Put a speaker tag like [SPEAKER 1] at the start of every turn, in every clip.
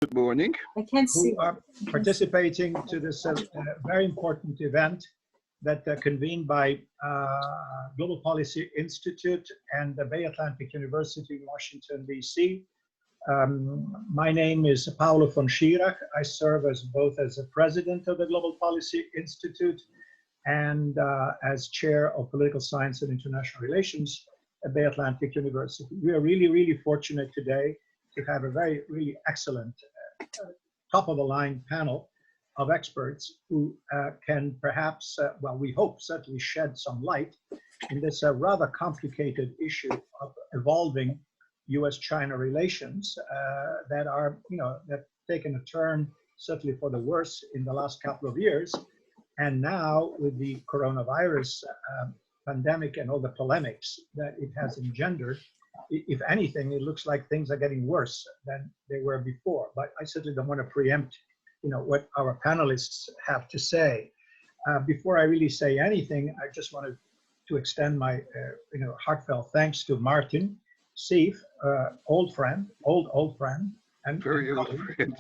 [SPEAKER 1] Good morning.
[SPEAKER 2] I can't see.
[SPEAKER 3] Who are participating to this very important event that convened by Global Policy Institute and the Bay Atlantic University in Washington, D.C. My name is Paulo von Schirach. I serve as both as a president of the Global Policy Institute and as chair of political science and international relations at Bay Atlantic University. We are really fortunate today to have a really excellent top-of-the-line panel of experts who can perhaps, well, we hope, certainly shed some light in this rather complicated issue of evolving U.S.-China relations that are, that taken a turn certainly for the worse in the last couple of years. And now with the coronavirus pandemic and all the polemics that it has engendered, if anything, it looks like things are getting worse than they were before. But I certainly don't want to preempt, what our panelists have to say. Before I really say anything, I just wanted to extend my, heartfelt thanks to Martin Seif, old friend, and
[SPEAKER 1] Very old friend,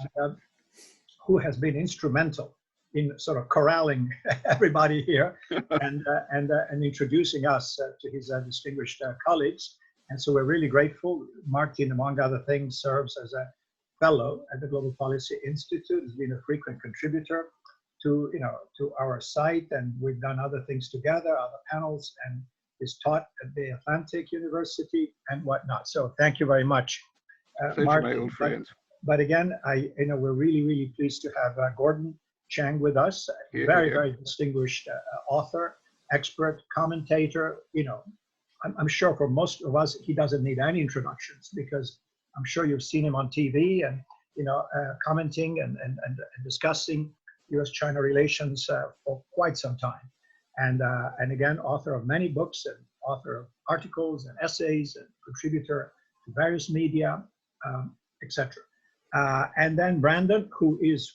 [SPEAKER 3] who has been instrumental in sort of corralling everybody here and introducing us to his distinguished colleagues. And so we're really grateful. Martin, among other things, serves as a fellow at the Global Policy Institute, has been a frequent contributor to, to our site, and we've done other things together, other panels, and is taught at the Atlantic University and whatnot. So thank you very much, Martin.
[SPEAKER 1] My old friend.
[SPEAKER 3] But again, we're really pleased to have Gordon Chang with us, very distinguished author, expert, commentator. I'm sure for most of us, he doesn't need any introductions because I'm sure you've seen him on TV and, commenting and discussing U.S.-China relations for quite some time. And again, author of many books and author of articles and essays and contributor to various media, etc. And then Brandon, who is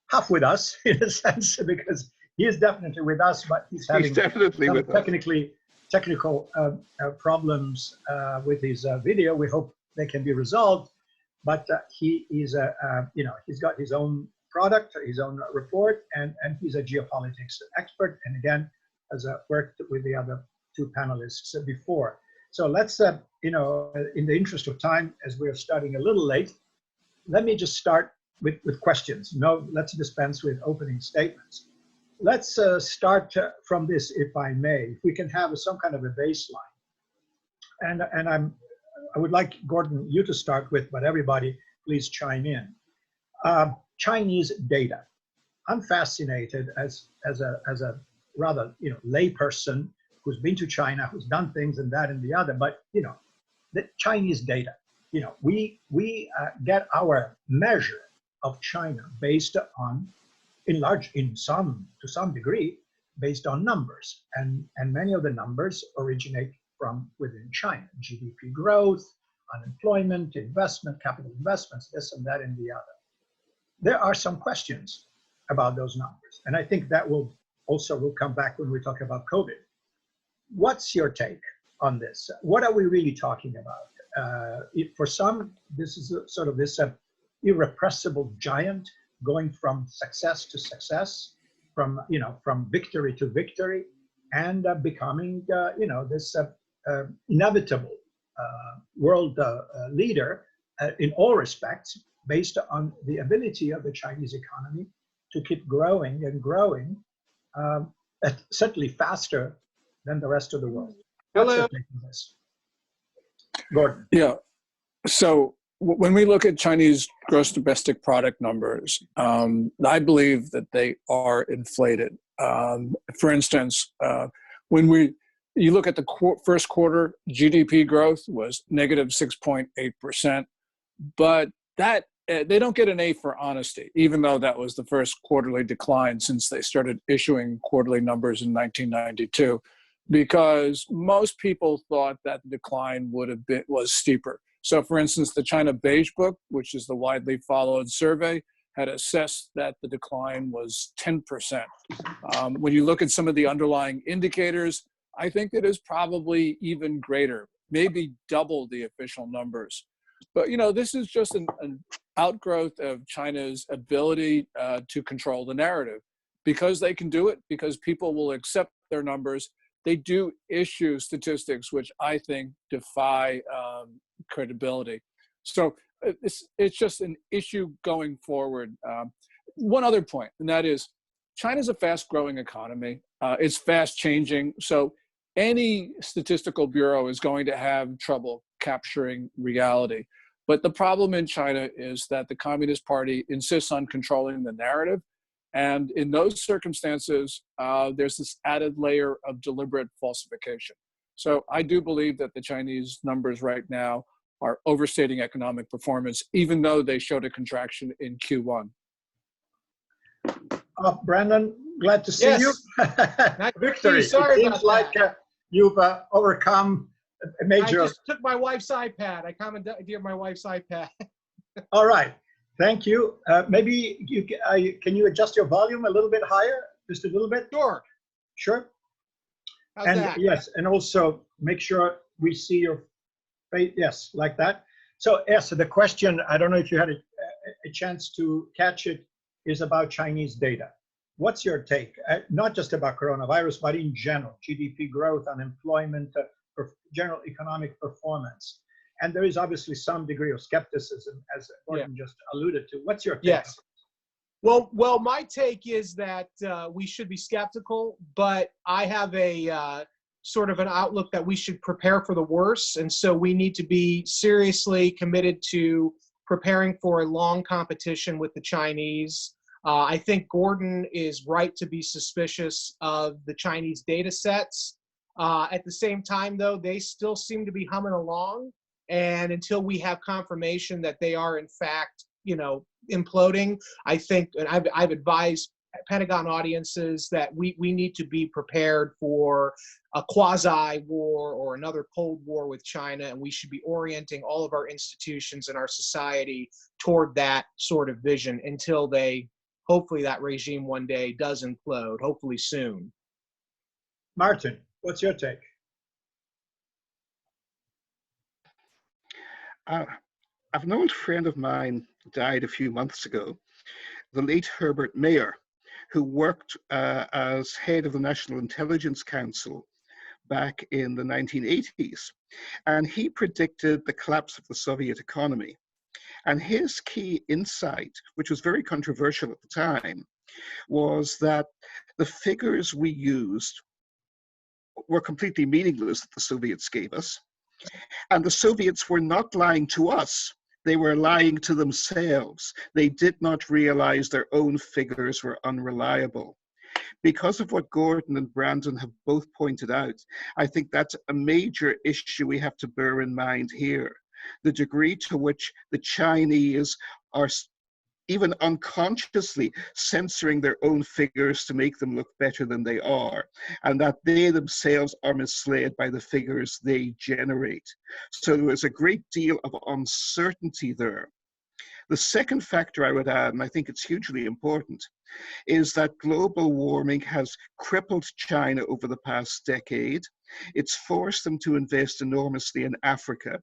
[SPEAKER 3] half with us in a sense, because he is definitely with us, but he's having
[SPEAKER 1] definitely with
[SPEAKER 3] technical problems with his video. We hope they can be resolved, but he is he's got his own product, his own report, and he's a geopolitics expert, and again has worked with the other two panelists before. So let's in the interest of time, as we're starting a little late, let me just start with questions. No, let's dispense with opening statements. Let's start from this, if I may. If we can have some kind of a baseline, and I would like, Gordon, you to start with, but everybody please chime in. Chinese data. I'm fascinated as a rather layperson who's been to China, who's done things and that and the other, but the Chinese data. We get our measure of China based on, to some degree, based on numbers, and many of the numbers originate from within China: GDP growth, unemployment, investment, capital investments, this and that and the other. There are some questions about those numbers, and I think that will come back when we talk about COVID. What's your take on this? What are we really talking about? For some, this is sort of this irrepressible giant going from success to success, from victory to victory, and becoming this inevitable world leader in all respects, based on the ability of the Chinese economy to keep growing and growing, certainly faster than the rest of the world.
[SPEAKER 1] Hello.
[SPEAKER 3] Gordon.
[SPEAKER 4] Yeah. So when we look at Chinese gross domestic product numbers, I believe that they are inflated. For instance, when you look at the first quarter, GDP growth was negative 6.8%, but that they don't get an A for honesty, even though that was the first quarterly decline since they started issuing quarterly numbers in 1992, because most people thought that the decline was steeper. So for instance, the China Beige Book, which is the widely followed survey, had assessed that the decline was 10%. When you look at some of the underlying indicators, I think it is probably even greater, maybe double the official numbers. But this is just outgrowth of China's ability to control the narrative. Because they can do it, because people will accept their numbers, they do issue statistics which I think defy credibility. So it's just an issue going forward. One other point, and that is China's a fast-growing economy. It's fast-changing, so any statistical bureau is going to have trouble capturing reality. But the problem in China is that the Communist Party insists on controlling the narrative. And in those circumstances, there's this added layer of deliberate falsification. So I do believe that the Chinese numbers right now are overstating economic performance, even though they showed a contraction in Q1.
[SPEAKER 3] Brandon, glad to see
[SPEAKER 1] Yes.
[SPEAKER 3] you. Victory.
[SPEAKER 1] Sorry
[SPEAKER 3] it seems
[SPEAKER 1] about
[SPEAKER 3] like
[SPEAKER 1] that.
[SPEAKER 3] you've overcome a major.
[SPEAKER 1] I just took my wife's iPad. I commandeered my wife's iPad.
[SPEAKER 3] All right. Thank you. Maybe you can you adjust your volume a little bit higher, just a little bit?
[SPEAKER 1] Sure.
[SPEAKER 3] Sure.
[SPEAKER 1] How's
[SPEAKER 3] And
[SPEAKER 1] that?
[SPEAKER 3] yes, and also make sure we see your face. Yes, like that. So yes, the question, I don't know if you had a chance to catch it, is about Chinese data. What's your take? Not just about coronavirus, but in general, GDP growth, unemployment, general economic performance. And there is obviously some degree of skepticism, as Gordon just alluded to. What's your take?
[SPEAKER 1] Yes. Well, my take is that we should be skeptical, but I have a sort of an outlook that we should prepare for the worst. And so we need to be seriously committed to preparing for a long competition with the Chinese. I think Gordon is right to be suspicious of the Chinese data sets. At the same time, though, they still seem to be humming along. And until we have confirmation that they are, in fact, imploding, I think, and I've advised Pentagon audiences that we need to be prepared for a quasi-war or another Cold War with China, and we should be orienting all of our institutions and our society toward that sort of vision until hopefully that regime one day does implode, hopefully soon.
[SPEAKER 3] Martin, what's your take?
[SPEAKER 2] I've known a friend of mine died a few months ago, the late Herbert Mayer, who worked as head of the National Intelligence Council back in the 1980s. And he predicted the collapse of the Soviet economy. And his key insight, which was very controversial at the time, was that the figures we used were completely meaningless that the Soviets gave us. And the Soviets were not lying to us. They were lying to themselves. They did not realize their own figures were unreliable. Because of what Gordon and Brandon have both pointed out, I think that's a major issue we have to bear in mind here. The degree to which the Chinese are even unconsciously censoring their own figures to make them look better than they are, and that they themselves are misled by the figures they generate. So there is a great deal of uncertainty there. The second factor I would add, and I think it's hugely important, is that global warming has crippled China over the past decade. It's forced them to invest enormously in Africa.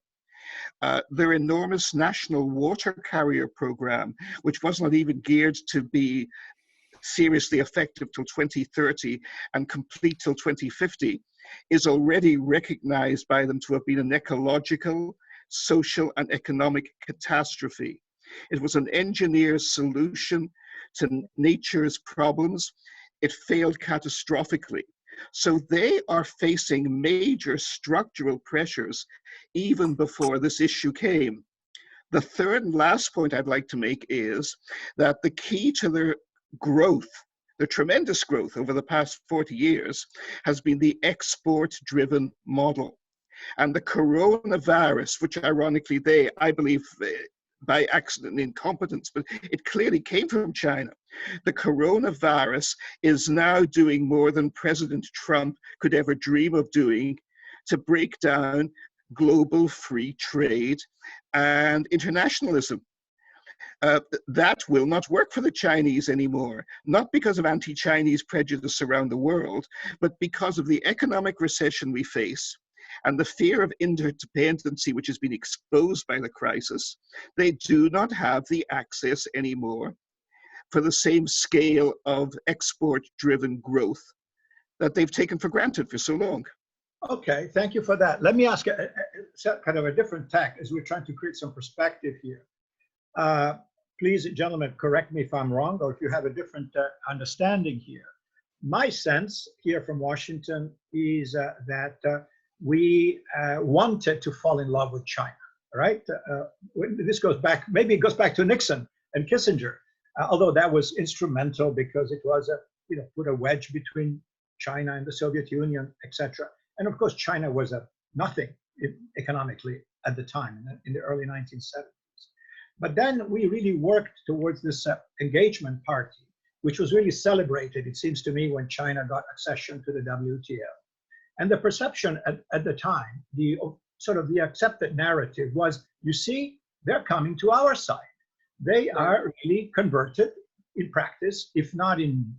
[SPEAKER 2] Their enormous national water carrier program, which was not even geared to be seriously effective till 2030 and complete till 2050, is already recognized by them to have been an ecological, social, and economic catastrophe. It was an engineer's solution to nature's problems. It failed catastrophically. So they are facing major structural pressures even before this issue came. The third and last point I'd like to make is that the key to their growth, the tremendous growth over the past 40 years, has been the export-driven model. And the coronavirus, which ironically I believe, by accident and incompetence, but it clearly came from China. The coronavirus is now doing more than President Trump could ever dream of doing to break down global free trade and internationalism. That will not work for the Chinese anymore, not because of anti-Chinese prejudice around the world, but because of the economic recession we face and the fear of interdependency, which has been exposed by the crisis, they do not have the access anymore for the same scale of export-driven growth that they've taken for granted for so long.
[SPEAKER 3] Okay, thank you for that. Let me ask kind of a different tack as we're trying to create some perspective here. Please, gentlemen, correct me if I'm wrong or if you have a different understanding here. My sense here from Washington is that we wanted to fall in love with China, right? This goes back, maybe it goes back to Nixon and Kissinger, although that was instrumental because it was put a wedge between China and the Soviet Union, etc. And of course, China was nothing economically at the time in the early 1970s. But then we really worked towards this engagement party, which was really celebrated, it seems to me, when China got accession to the WTO. And the perception at the time, the sort of the accepted narrative was, you see, they're coming to our side. They are really converted in practice, if not in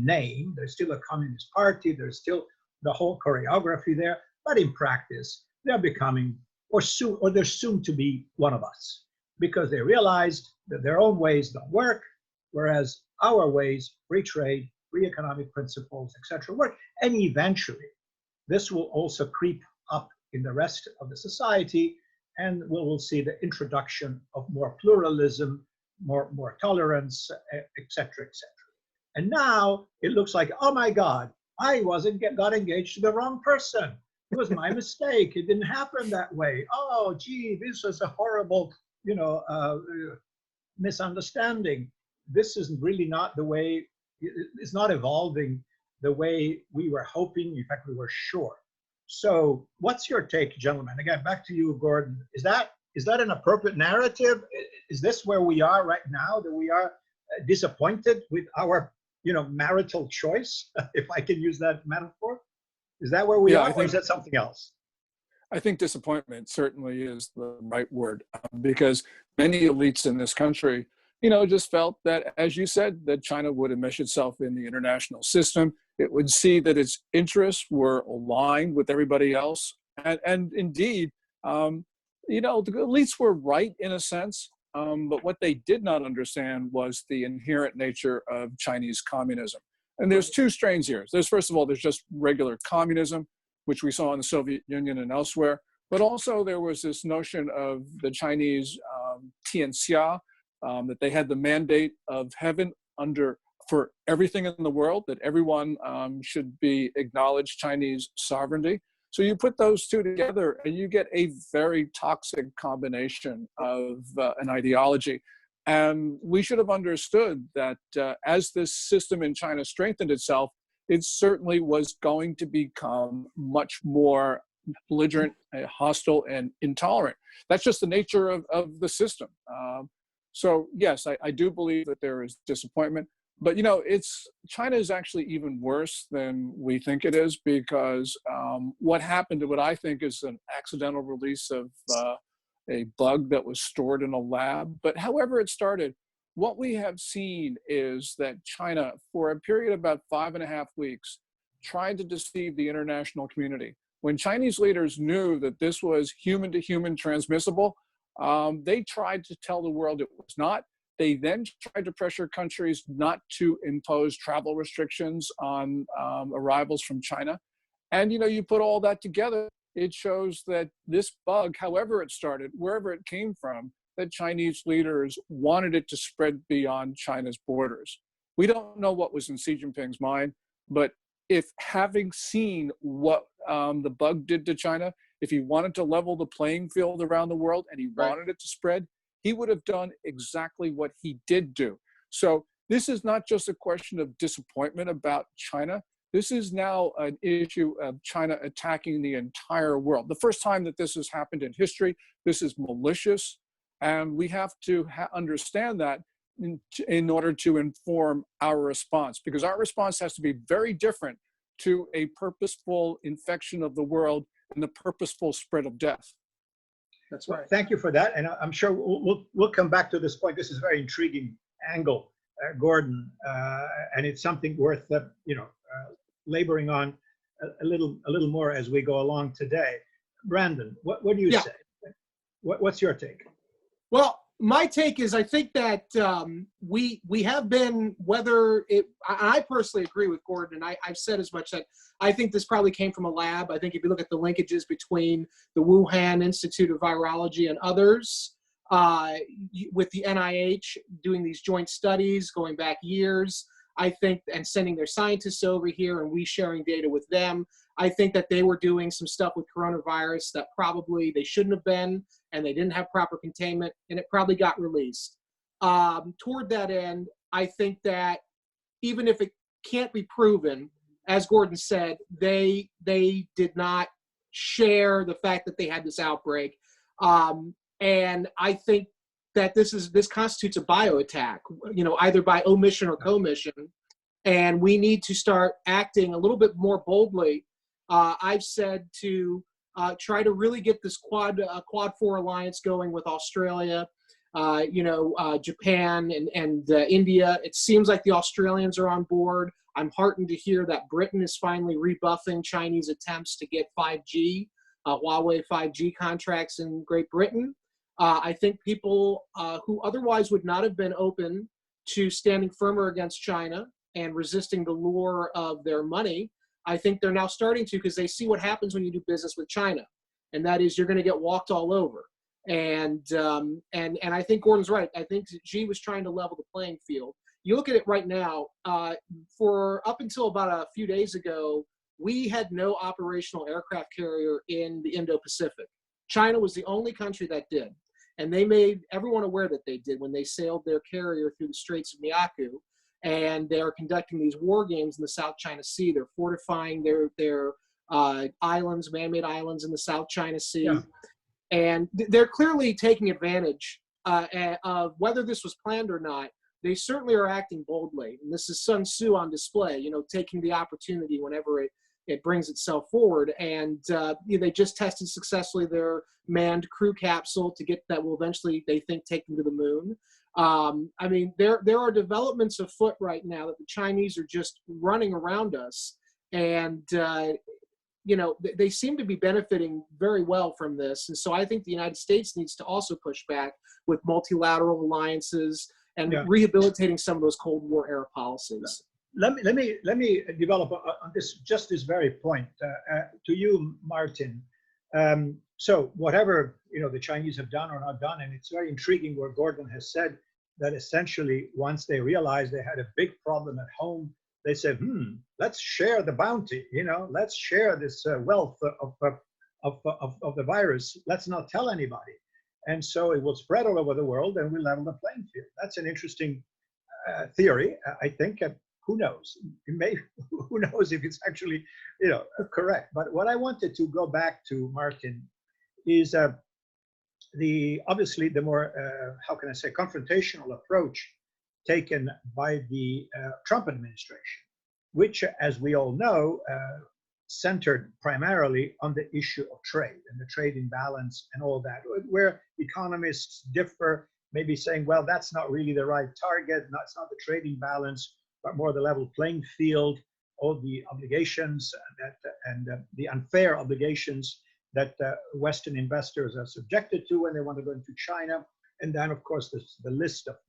[SPEAKER 3] name. There's still a communist party. There's still the whole choreography there. But in practice, they're becoming, or they're soon to be one of us, because they realized that their own ways don't work, whereas our ways, free trade, free economic principles, etc., work. And eventually, this will also creep up in the rest of the society, and we will see the introduction of more pluralism, more tolerance, etc., etc. And now it looks like, oh my God, I got engaged to the wrong person. It was my mistake. It didn't happen that way. Oh, gee, this was a horrible, misunderstanding. This is really not the way. It's not evolving the way we were hoping. In fact, we were sure. So, what's your take, gentlemen? Again, back to you, Gordon. Is that an appropriate narrative? Is this where we are right now? That we are disappointed with our, marital choice, if I can use that metaphor? Is that where we are, or is that something else?
[SPEAKER 4] I think disappointment certainly is the right word, because many elites in this country, just felt that, as you said, that China would enmesh itself in the international system. It would see that its interests were aligned with everybody else. And indeed, the elites were right in a sense, but what they did not understand was the inherent nature of Chinese communism. And there's two strains here. First of all, there's just regular communism, which we saw in the Soviet Union and elsewhere. But also there was this notion of the Chinese tianxia, that they had the mandate of heaven for everything in the world, that everyone should be acknowledged Chinese sovereignty. So you put those two together and you get a very toxic combination of an ideology. And we should have understood that as this system in China strengthened itself, it certainly was going to become much more belligerent, hostile, and intolerant. That's just the nature of the system. So yes, I do believe that there is disappointment, but China is actually even worse than we think it is, because what happened to what I think is an accidental release of a bug that was stored in a lab. But however it started, what we have seen is that China, for a period of about 5.5 weeks, tried to deceive the international community. When Chinese leaders knew that this was human-to-human transmissible, they tried to tell the world it was not. They then tried to pressure countries not to impose travel restrictions on arrivals from China. And, you put all that together, it shows that this bug, however it started, wherever it came from, that Chinese leaders wanted it to spread beyond China's borders. We don't know what was in Xi Jinping's mind, but if, having seen what the bug did to China, if he wanted to level the playing field around the world and he wanted it to spread, he would have done exactly what he did do. So this is not just a question of disappointment about China. This is now an issue of China attacking the entire world. The first time that this has happened in history. This is malicious, and we have to understand that in order to inform our response, because our response has to be very different to a purposeful infection of the world and the purposeful spread of death.
[SPEAKER 3] That's right. Thank you for that, and I'm sure we'll come back to this point. This is a very intriguing angle, Gordon, and it's something worth laboring on a little more as we go along today. Brandon, what do you say? What's your take?
[SPEAKER 1] Well, my take is I think that we have been, I personally agree with Gordon, and I've said as much that I think this probably came from a lab. I think if you look at the linkages between the Wuhan Institute of Virology and others, with the NIH doing these joint studies going back years, I think, and sending their scientists over here and we sharing data with them, I think that they were doing some stuff with coronavirus that probably they shouldn't have been, and they didn't have proper containment, and it probably got released. Toward that end, I think that even if it can't be proven, as Gordon said, they did not share the fact that they had this outbreak. And I think that this constitutes a bioattack, either by omission or commission, and we need to start acting a little bit more boldly. I've said to try to really get this Quad 4 alliance going with Australia, Japan and India. It seems like the Australians are on board. I'm heartened to hear that Britain is finally rebuffing Chinese attempts to get 5G, Huawei 5G contracts in Great Britain. I think people who otherwise would not have been open to standing firmer against China and resisting the lure of their money, I think they're now starting to, because they see what happens when you do business with China, and that is you're going to get walked all over. And I think Gordon's right. I think Xi was trying to level the playing field. You look at it right now. For up until about a few days ago, we had no operational aircraft carrier in the Indo-Pacific. China was the only country that did. And they made everyone aware that they did when they sailed their carrier through the Straits of Miyako. And they're conducting these war games in the South China Sea. They're fortifying their islands, man-made islands in the South China Sea. Yeah. And they're clearly taking advantage of whether this was planned or not. They certainly are acting boldly. And this is Sun Tzu on display, taking the opportunity whenever it brings itself forward. And they just tested successfully their manned crew capsule that will eventually, they think, take them to the moon. I mean, there are developments afoot right now that the Chinese are just running around us. And, they seem to be benefiting very well from this. And so I think the United States needs to also push back with multilateral alliances and rehabilitating some of those Cold War era policies.
[SPEAKER 3] Let me develop on this very point to you, Martin. So whatever the Chinese have done or not done, and it's very intriguing what Gordon has said, that essentially once they realized they had a big problem at home, they said, let's share the bounty. Let's share this wealth of the virus. Let's not tell anybody, and so it will spread all over the world, and we level the playing field. That's an interesting theory. I think. Who knows? Who knows if it's actually, correct? But what I wanted to go back to, Martin, is obviously the more how can I say confrontational approach taken by the Trump administration, which, as we all know, centered primarily on the issue of trade and the trade imbalance and all that, where economists differ, maybe saying, well, that's not really the right target, that's not the trade imbalance, but more the level playing field, all the obligations and the unfair obligations that Western investors are subjected to when they want to go into China. And then, of course, the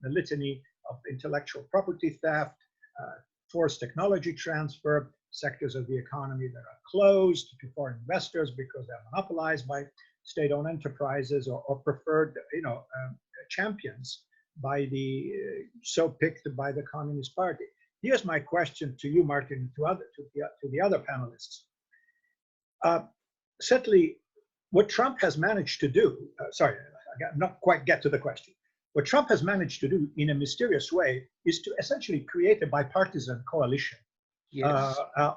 [SPEAKER 3] litany of intellectual property theft, forced technology transfer, sectors of the economy that are closed to foreign investors because they're monopolized by state-owned enterprises or preferred, champions by so picked by the Communist Party. Here's my question to you, Martin, to the other panelists. Certainly, what Trump has managed to do, sorry, I not quite get to the question. What Trump has managed to do in a mysterious way is to essentially create a bipartisan coalition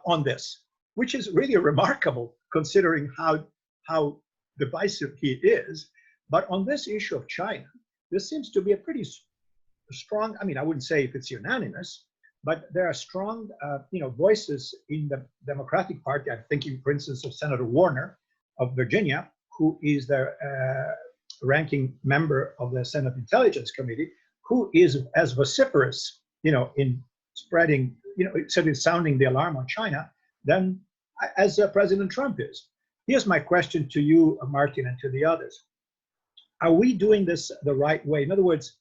[SPEAKER 3] on this, which is really remarkable considering how divisive he is. But on this issue of China, there seems to be a pretty strong, I wouldn't say if it's unanimous, but there are strong, voices in the Democratic Party. I'm thinking, for instance, of Senator Warner of Virginia, who is the ranking member of the Senate Intelligence Committee, who is as vociferous, in spreading, sort of sounding the alarm on China, than as President Trump is. Here's my question to you, Martin, and to the others. Are we doing this the right way? In other words,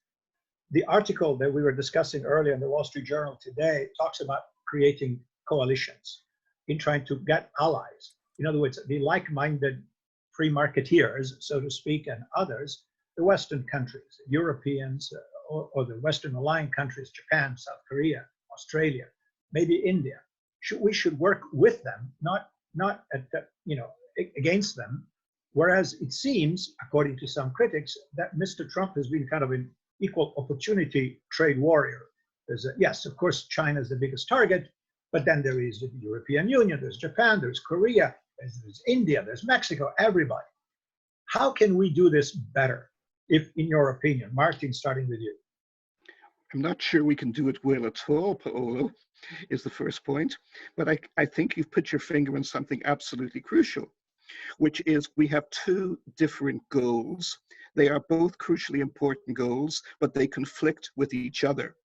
[SPEAKER 3] the article that we were discussing earlier in the Wall Street Journal today talks about creating coalitions in trying to get allies. In other words, the like-minded free marketeers, so to speak, and others, the Western countries, Europeans, or the Western aligned countries, Japan, South Korea, Australia, maybe India. We should work with them, not against them. Whereas it seems, according to some critics, that Mr. Trump has been kind of an equal opportunity trade warrior. Yes, of course, China is the biggest target, but then there is the European Union, there's Japan, there's Korea, there's India, there's Mexico, everybody. How can we do this better, if, in your opinion? Martin, starting with you.
[SPEAKER 2] I'm not sure we can do it well at all, Paolo, is the first point. But I think you've put your finger on something absolutely crucial, which is we have two different goals. They are both crucially important goals, but they conflict with each other.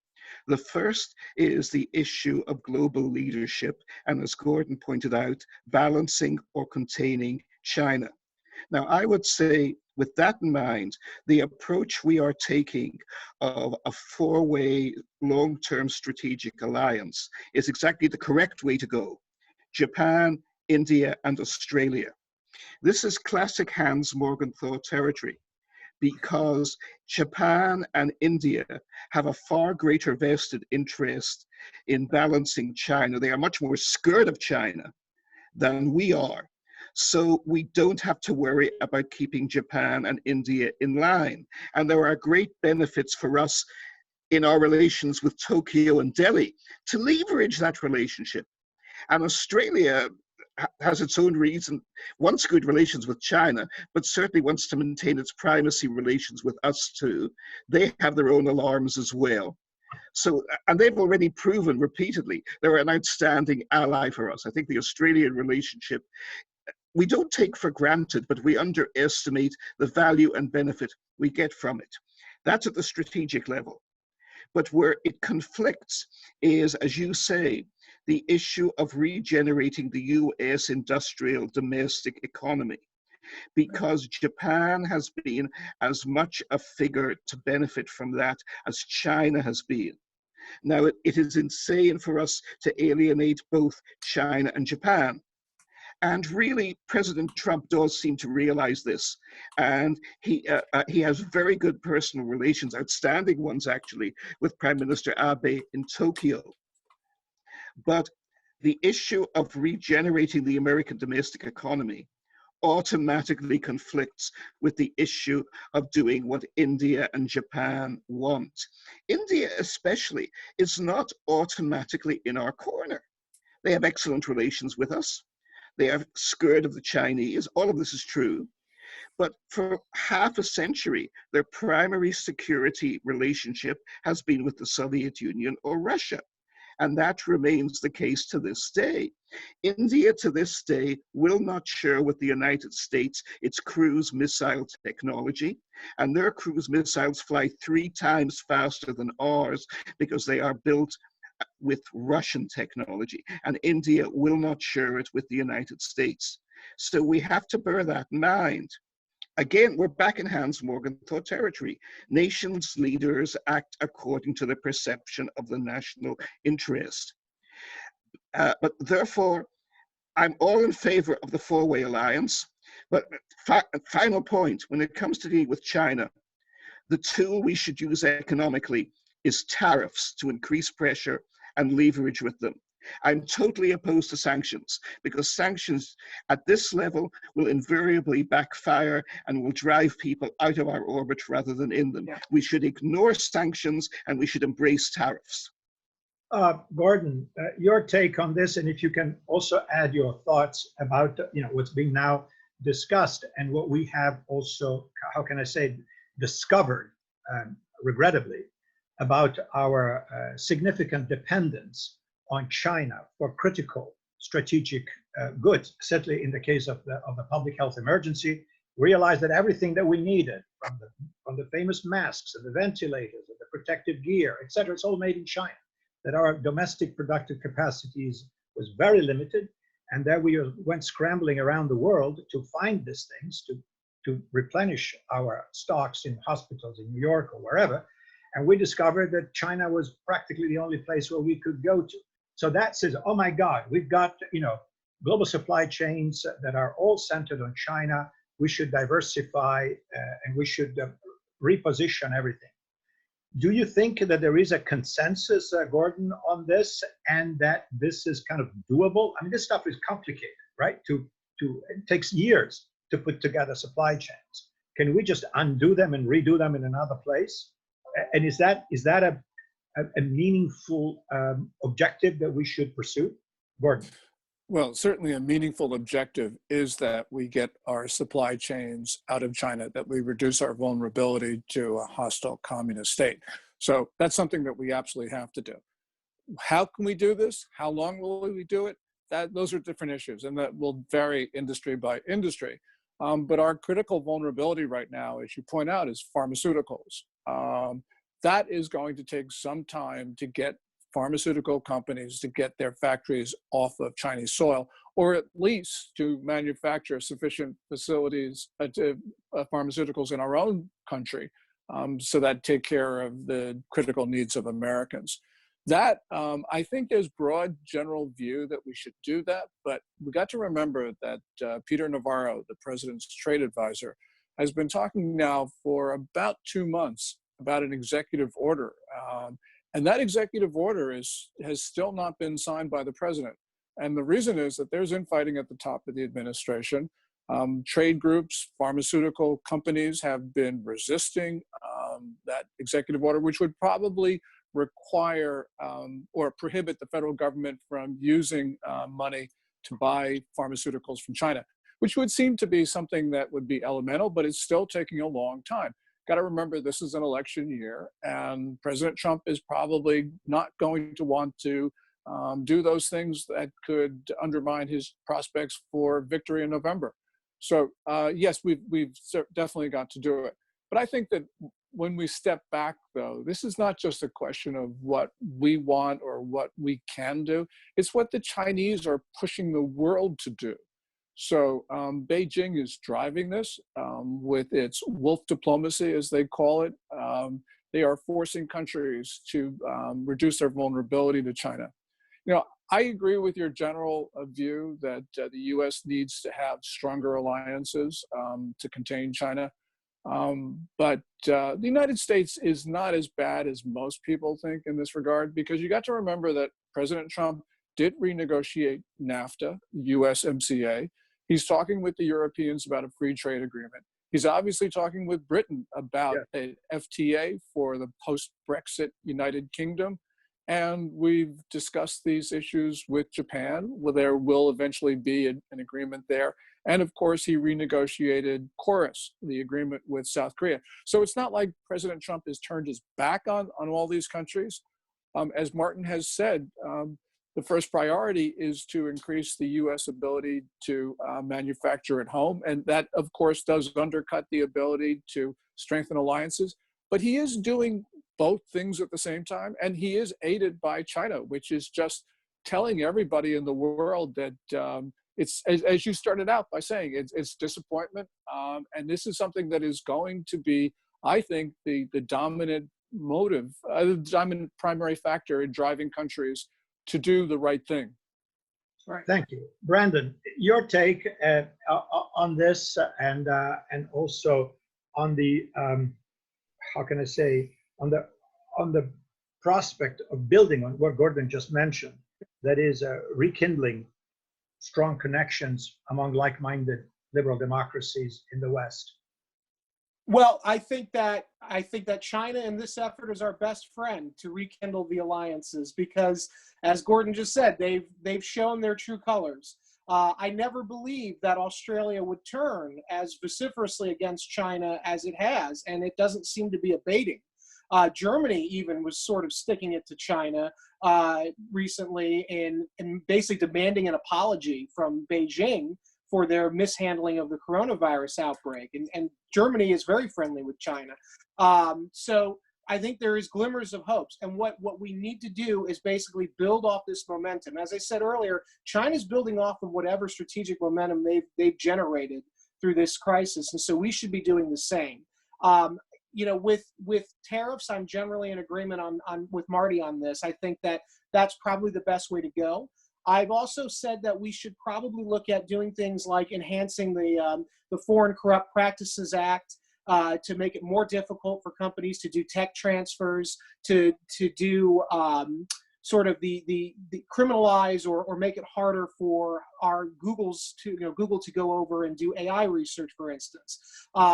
[SPEAKER 2] The first is the issue of global leadership, and as Gordon pointed out, balancing or containing China. Now, I would say, with that in mind, the approach we are taking of a four-way long-term strategic alliance is exactly the correct way to go. Japan, India, and Australia. This is classic Hans Morgenthau territory, because Japan and India have a far greater vested interest in balancing China. They are much more scared of China than we are. So we don't have to worry about keeping Japan and India in line. And there are great benefits for us in our relations with Tokyo and Delhi to leverage that relationship. And Australia has its own reason, wants good relations with China, but certainly wants to maintain its primacy relations with us too. They have their own alarms as well. So, and they've already proven repeatedly they're an outstanding ally for us. I think the Australian relationship, we don't take for granted, but we underestimate the value and benefit we get from it. That's at the strategic level. But where it conflicts is, as you say, the issue of regenerating the US industrial domestic economy, because Japan has been as much a figure to benefit from that as China has been. Now, it is insane for us to alienate both China and Japan. And really, President Trump does seem to realize this. And he has very good personal relations, outstanding ones actually, with Prime Minister Abe in Tokyo. But the issue of regenerating the American domestic economy automatically conflicts with the issue of doing what India and Japan want. India especially is not automatically in our corner. They have excellent relations with us. They are scared of the Chinese. All of this is true. But for half a century, their primary security relationship has been with the Soviet Union or Russia. And that remains the case to this day. India to this day will not share with the United States its cruise missile technology. And their cruise missiles fly 3 times faster than ours because they are built with Russian technology, and India will not share it with the United States. So we have to bear that in mind. Again, we're back in Hans Morgenthau territory. Nations' leaders act according to the perception of the national interest. But therefore, I'm all in favor of the four-way alliance. But final point, when it comes to dealing with China, the tool we should use economically is tariffs to increase pressure and leverage with them. I'm totally opposed to sanctions, because sanctions at this level will invariably backfire and will drive people out of our orbit rather than in them. Yeah. We should ignore sanctions and we should embrace tariffs.
[SPEAKER 3] Gordon, your take on this, and if you can also add your thoughts about what's being now discussed and what we have also, how can I say, discovered, regrettably, about our significant dependence on China for critical strategic goods. Certainly in the case of the public health emergency, realized that everything that we needed, from the famous masks and the ventilators and the protective gear, etc., it's all made in China. That our domestic productive capacities was very limited, And then we went scrambling around the world to find these things, to replenish our stocks in hospitals in New York or wherever. And we discovered that China was practically the only place where we could go to. So that says, oh my God, we've got, global supply chains that are all centered on China. We should diversify and we should reposition everything. Do you think that there is a consensus, Gordon, on this, and that this is kind of doable? I mean, this stuff is complicated, right? It takes years to put together supply chains. Can we just undo them and redo them in another place? And is that a meaningful objective that we should pursue, Gordon?
[SPEAKER 4] Well, certainly a meaningful objective is that we get our supply chains out of China, that we reduce our vulnerability to a hostile communist state. So that's something that we absolutely have to do. How can we do this? How long will we do it? Those are different issues, and that will vary industry by industry. But our critical vulnerability right now, as you point out, is pharmaceuticals. That is going to take some time to get pharmaceutical companies to get their factories off of Chinese soil, or at least to manufacture sufficient facilities to pharmaceuticals in our own country, so that take care of the critical needs of Americans. That, I think there's broad general view that we should do that, but we got to remember that Peter Navarro, the president's trade advisor, has been talking now for about 2 months about an executive order. And that executive order has still not been signed by the president. And the reason is that there's infighting at the top of the administration. Trade groups, pharmaceutical companies have been resisting that executive order, which would probably require or prohibit the federal government from using money to buy pharmaceuticals from China, which would seem to be something that would be elemental, but it's still taking a long time. Got to remember, this is an election year, and President Trump is probably not going to want to do those things that could undermine his prospects for victory in November. So yes, we've definitely got to do it. But I think that when we step back, though, this is not just a question of what we want or what we can do. It's what the Chinese are pushing the world to do. So Beijing is driving this with its wolf diplomacy, as they call it. They are forcing countries to reduce their vulnerability to China. I agree with your general view that the U.S. needs to have stronger alliances to contain China. But the United States is not as bad as most people think in this regard, because you got to remember that President Trump did renegotiate NAFTA, USMCA. He's talking with the Europeans about a free trade agreement. He's obviously talking with Britain about an FTA for the post-Brexit United Kingdom. And we've discussed these issues with Japan, where there will eventually be an agreement there. And of course, he renegotiated KORUS, the agreement with South Korea. So it's not like President Trump has turned his back on all these countries. As Martin has said, the first priority is to increase the U.S. ability to manufacture at home. And that, of course, does undercut the ability to strengthen alliances. But he is doing both things at the same time. And he is aided by China, which is just telling everybody in the world that it's, as you started out by saying, it's disappointment. And this is something that is going to be, I think, the dominant motive, the dominant primary factor in driving countries to do the right thing.
[SPEAKER 3] Right. Thank you. Brandon, your take on this and also on the, how can I say, on the prospect of building on what Gordon just mentioned, that is rekindling strong connections among like-minded liberal democracies in the West.
[SPEAKER 1] Well, I think that China in this effort is our best friend to rekindle the alliances, because, as Gordon just said, they've shown their true colors. I never believed that Australia would turn as vociferously against China as it has, and it doesn't seem to be abating. Germany even was sort of sticking it to China recently in basically demanding an apology from Beijing for their mishandling of the coronavirus outbreak. And Germany is very friendly with China. So I think there is glimmers of hopes. And what we need to do is basically build off this momentum. As I said earlier, China's building off of whatever strategic momentum they've generated through this crisis. And so we should be doing the same. With tariffs, I'm generally in agreement with Marty on this. I think that that's probably the best way to go. I've also said that we should probably look at doing things like enhancing the Foreign Corrupt Practices Act, to make it more difficult for companies to do tech transfers, to do sort of the criminalize or make it harder for our Google to go over and do AI research, for instance.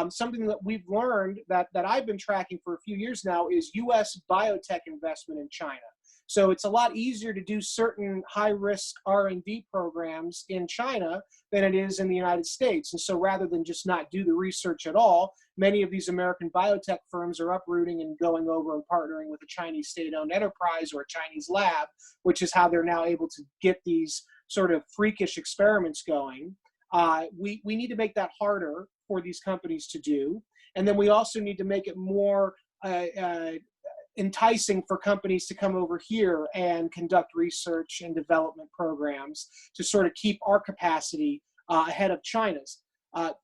[SPEAKER 1] Something that we've learned that I've been tracking for a few years now is U.S. biotech investment in China. So it's a lot easier to do certain high-risk R&D programs in China than it is in the United States. And so rather than just not do the research at all, many of these American biotech firms are uprooting and going over and partnering with a Chinese state-owned enterprise or a Chinese lab, which is how they're now able to get these sort of freakish experiments going. We need to make that harder for these companies to do. And then we also need to make it more enticing for companies to come over here and conduct research and development programs to sort of keep our capacity ahead of China's.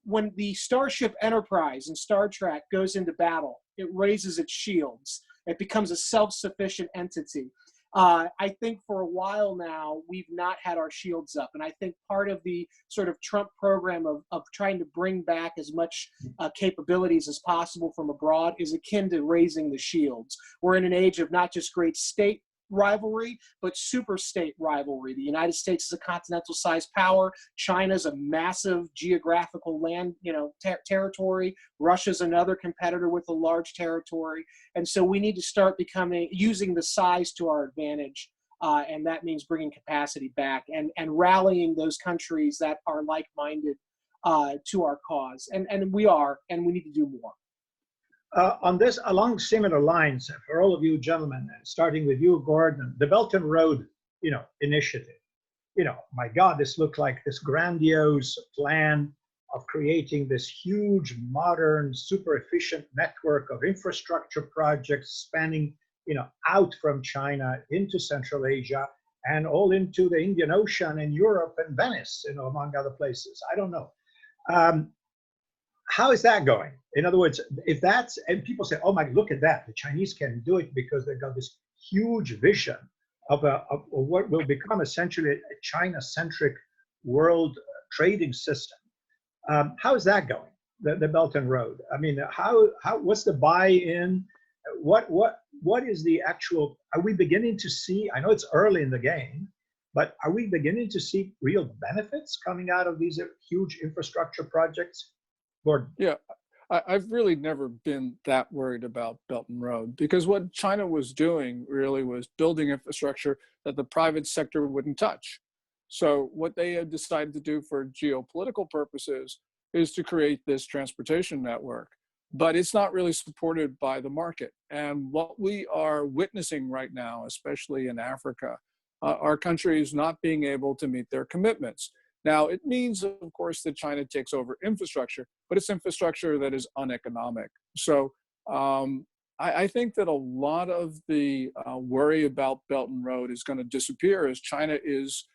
[SPEAKER 1] When the Starship Enterprise in Star Trek goes into battle, it raises its shields. It becomes a self-sufficient entity. I think for a while now, we've not had our shields up. And I think part of the sort of Trump program of trying to bring back as much capabilities as possible from abroad is akin to raising the shields. We're in an age of not just great state rivalry, but super state rivalry. The United States is a continental-sized power. China's a massive geographical land, territory. Russia's another competitor with a large territory. And so we need to start using the size to our advantage. And that means bringing capacity back and rallying those countries that are like-minded to our cause. And we need to do more.
[SPEAKER 3] On this, along similar lines, for all of you gentlemen, starting with you, Gordon, the Belt and Road, initiative. My God, this looked like this grandiose plan of creating this huge, modern, super efficient network of infrastructure projects spanning, out from China into Central Asia and all into the Indian Ocean and Europe and Venice, among other places. I don't know. How is that going? In other words, and people say, oh my, look at that. The Chinese can do it because they've got this huge vision of what will become essentially a China-centric world trading system. How is that going, the Belt and Road? I mean, what's the buy-in? What is the actual, are we beginning to see, I know it's early in the game, but are we beginning to see real benefits coming out of these huge infrastructure projects? Gordon.
[SPEAKER 4] Yeah, I've really never been that worried about Belt and Road, because what China was doing really was building infrastructure that the private sector wouldn't touch. So what they had decided to do for geopolitical purposes is to create this transportation network, but it's not really supported by the market. And what we are witnessing right now, especially in Africa, are countries not being able to meet their commitments. Now, it means, of course, that China takes over infrastructure, but it's infrastructure that is uneconomic. So I think that a lot of the worry about Belt and Road is going to disappear as China is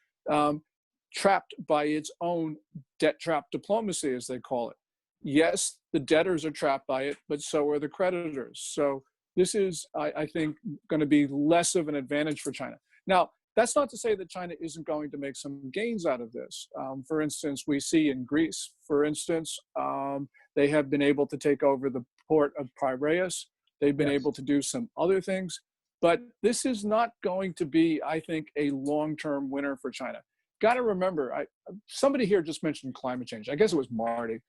[SPEAKER 4] trapped by its own debt trap diplomacy, as they call it. Yes, the debtors are trapped by it, but so are the creditors. So this is, I think, going to be less of an advantage for China. Now, that's not to say that China isn't going to make some gains out of this. For instance, we see in Greece, for instance, they have been able to take over the port of Piraeus. They've been able to do some other things. But this is not going to be, I think, a long-term winner for China. Got to remember, somebody here just mentioned climate change. I guess it was Marty.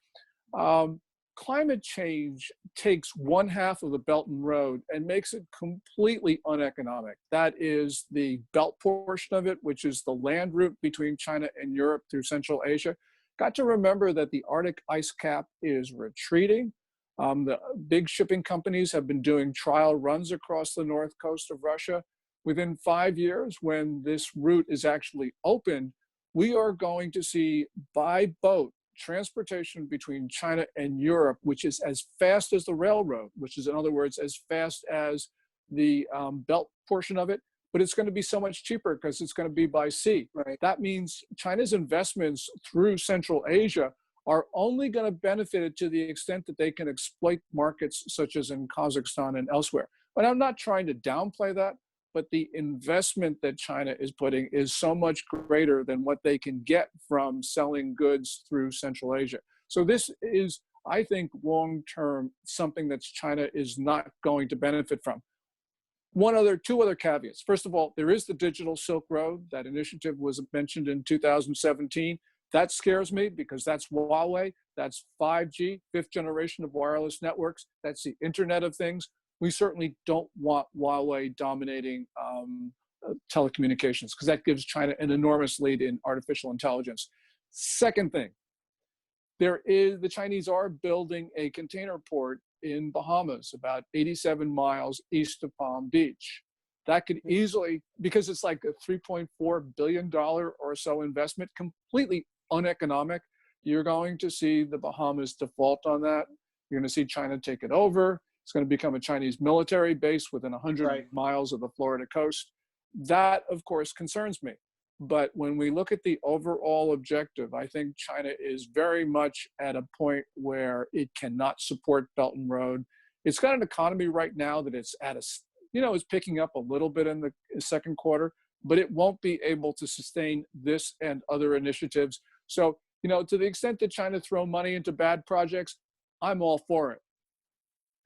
[SPEAKER 4] Climate change takes one half of the Belt and Road and makes it completely uneconomic. That is the belt portion of it, which is the land route between China and Europe through Central Asia. Got to remember that the Arctic ice cap is retreating. The big shipping companies have been doing trial runs across the north coast of Russia. Within 5 years, when this route is actually opened, we are going to see by boat transportation between China and Europe, which is as fast as the railroad, which is, in other words, as fast as the belt portion of it, but it's going to be so much cheaper because it's going to be by sea.
[SPEAKER 1] Right.
[SPEAKER 4] That means China's investments through Central Asia are only going to benefit it to the extent that they can exploit markets such as in Kazakhstan and elsewhere. But I'm not trying to downplay that, but the investment that China is putting is so much greater than what they can get from selling goods through Central Asia. So this is, I think, long-term, something that China is not going to benefit from. Two other caveats. First of all, there is the Digital Silk Road. That initiative was mentioned in 2017. That scares me because that's Huawei, that's 5G, fifth generation of wireless networks, that's the Internet of Things. We certainly don't want Huawei dominating telecommunications because that gives China an enormous lead in artificial intelligence. Second thing, the Chinese are building a container port in Bahamas, about 87 miles east of Palm Beach. That could easily, because it's like a $3.4 billion or so investment, completely uneconomic. You're going to see the Bahamas default on that. You're going to see China take it over. It's going to become a Chinese military base within 100 miles of the Florida coast. That, of course, concerns me. But when we look at the overall objective, I think China is very much at a point where it cannot support Belt and Road. It's got an economy right now that it's at is picking up a little bit in the second quarter, but it won't be able to sustain this and other initiatives. So, to the extent that China throw money into bad projects, I'm all for it.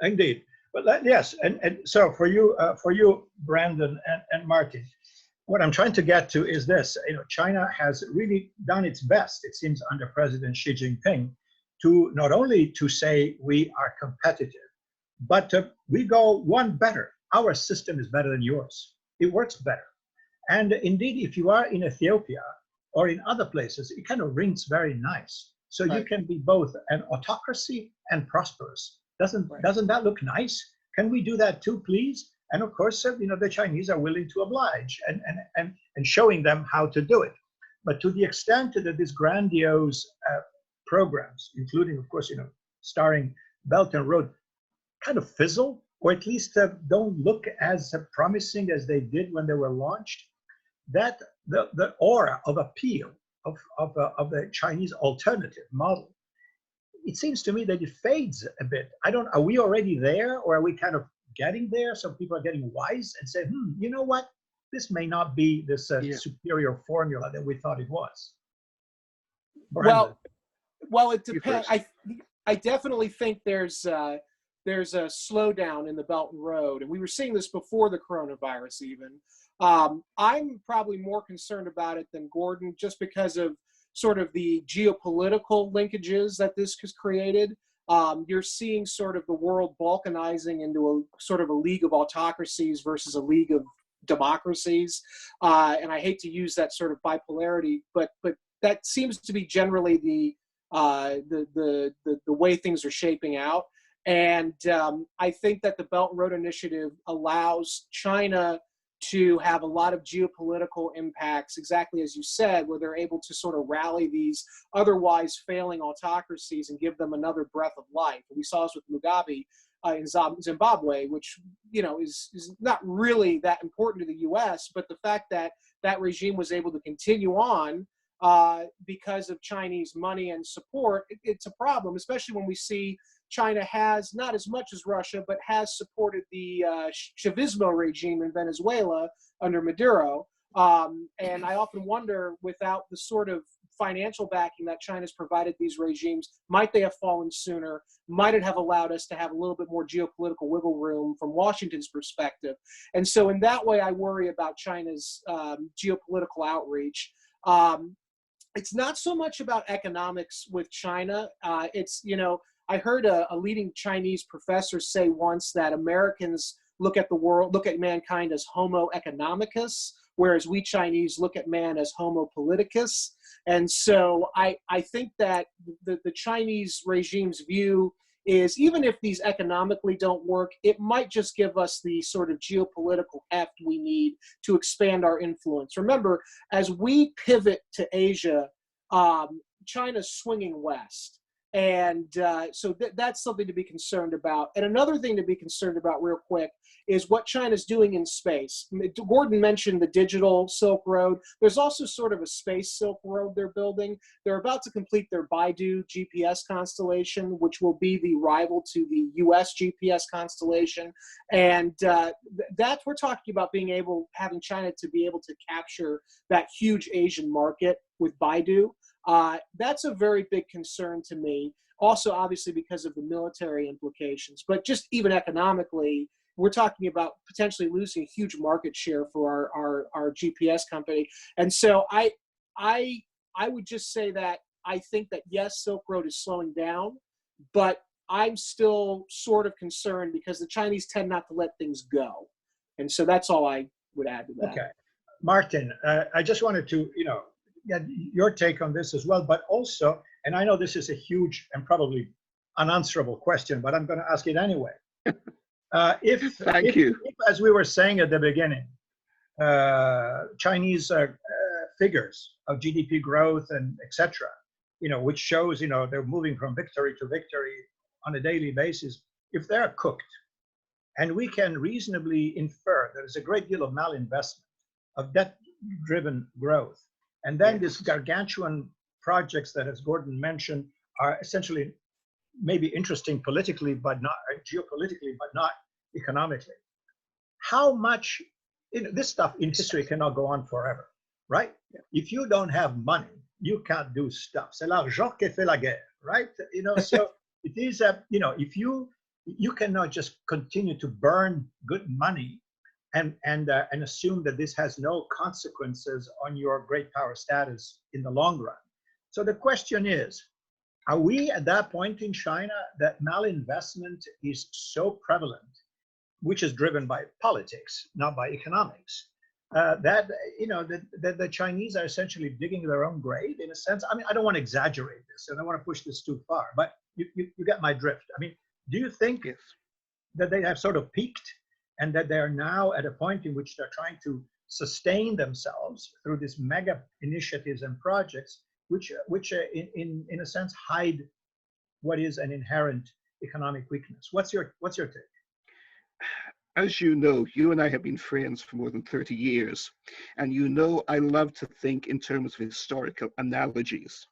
[SPEAKER 3] Indeed. But yes, and so for you, Brandon and Martin, what I'm trying to get to is this. China has really done its best, it seems, under President Xi Jinping, to not only to say we are competitive, but we go one better. Our system is better than yours. It works better. And indeed, if you are in Ethiopia or in other places, it kind of rings very nice. So you can be both an autocracy and prosperous. Doesn't that look nice? Can we do that too, please? And of course, the Chinese are willing to oblige and showing them how to do it. But to the extent that these grandiose programs, including, of course, starring Belt and Road, kind of fizzle, or at least don't look as promising as they did when they were launched, that the aura of appeal of the Chinese alternative model, it seems to me that it fades a bit. Are we already there, or are we kind of getting there? So people are getting wise and say, you know what? This may not be this superior formula that we thought it was. Brandon.
[SPEAKER 1] Well, it depends. I definitely think there's a slowdown in the Belt and Road, and we were seeing this before the coronavirus even. I'm probably more concerned about it than Gordon, just because of sort of the geopolitical linkages that this has created. You're seeing sort of the world balkanizing into a sort of a league of autocracies versus a league of democracies. And I hate to use that sort of bipolarity, but that seems to be generally the way things are shaping out. And I think that the Belt and Road Initiative allows China to have a lot of geopolitical impacts, exactly as you said, where they're able to sort of rally these otherwise failing autocracies and give them another breath of life. And we saw this with Mugabe in Zimbabwe, which is not really that important to the U.S., but the fact that that regime was able to continue on because of Chinese money and support, it's a problem, especially when we see China has, not as much as Russia, but has supported the Chavismo regime in Venezuela under Maduro. And I often wonder, without the sort of financial backing that China's provided these regimes, might they have fallen sooner? Might it have allowed us to have a little bit more geopolitical wiggle room from Washington's perspective? And so in that way, I worry about China's geopolitical outreach. It's not so much about economics with China. I heard a leading Chinese professor say once that Americans look at mankind as Homo economicus, whereas we Chinese look at man as Homo politicus. And so I think that the Chinese regime's view is, even if these economically don't work, it might just give us the sort of geopolitical heft we need to expand our influence. Remember, as we pivot to Asia, China's swinging west. And so that's something to be concerned about. And another thing to be concerned about real quick is what China's doing in space. Gordon mentioned the digital Silk Road. There's also sort of a space Silk Road they're building. They're about to complete their Baidu GPS constellation, which will be the rival to the US GPS constellation. And that we're talking about having China to be able to capture that huge Asian market with Baidu. That's a very big concern to me. Also, obviously, because of the military implications, but just even economically, we're talking about potentially losing a huge market share for our GPS company. And so I would just say that I think that, yes, Silk Road is slowing down, but I'm still sort of concerned because the Chinese tend not to let things go. And so that's all I would add to that.
[SPEAKER 3] Okay. Martin, I just wanted to, get your take on this as well, but also, and I know this is a huge and probably unanswerable question, but I'm going to ask it anyway. If, as we were saying at the beginning, Chinese figures of GDP growth and etc., which shows, they're moving from victory to victory on a daily basis. If they're cooked, and we can reasonably infer there's a great deal of malinvestment, of debt-driven growth, and then this gargantuan projects that, as Gordon mentioned, are essentially maybe interesting politically, but not geopolitically, but not economically. How much, this stuff in history cannot go on forever, right? If you don't have money, you can't do stuff. C'est l'argent qui fait la guerre, right? So it is, if you cannot just continue to burn good money and assume that this has no consequences on your great power status in the long run. So the question is, are we at that point in China that malinvestment is so prevalent, which is driven by politics, not by economics, that the Chinese are essentially digging their own grave in a sense? I mean, I don't want to exaggerate this, and I don't want to push this too far, but you get my drift. I mean, do you think that they have sort of peaked, and that they are now at a point in which they're trying to sustain themselves through these mega initiatives and projects, which in a sense hide what is an inherent economic weakness? What's your take?
[SPEAKER 2] As you know, you and I have been friends for more than 30 years, and I love to think in terms of historical analogies.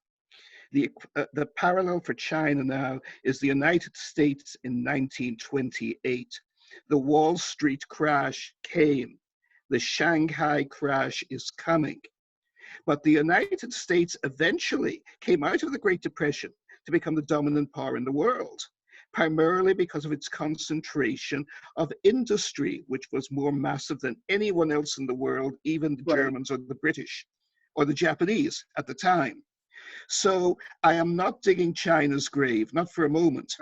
[SPEAKER 2] The parallel for China now is the United States in 1928. The Wall Street crash came. The Shanghai crash is coming. But the United States eventually came out of the Great Depression to become the dominant power in the world, primarily because of its concentration of industry, which was more massive than anyone else in the world, even the Germans or the British or the Japanese at the time. So I am not digging China's grave, not for a moment.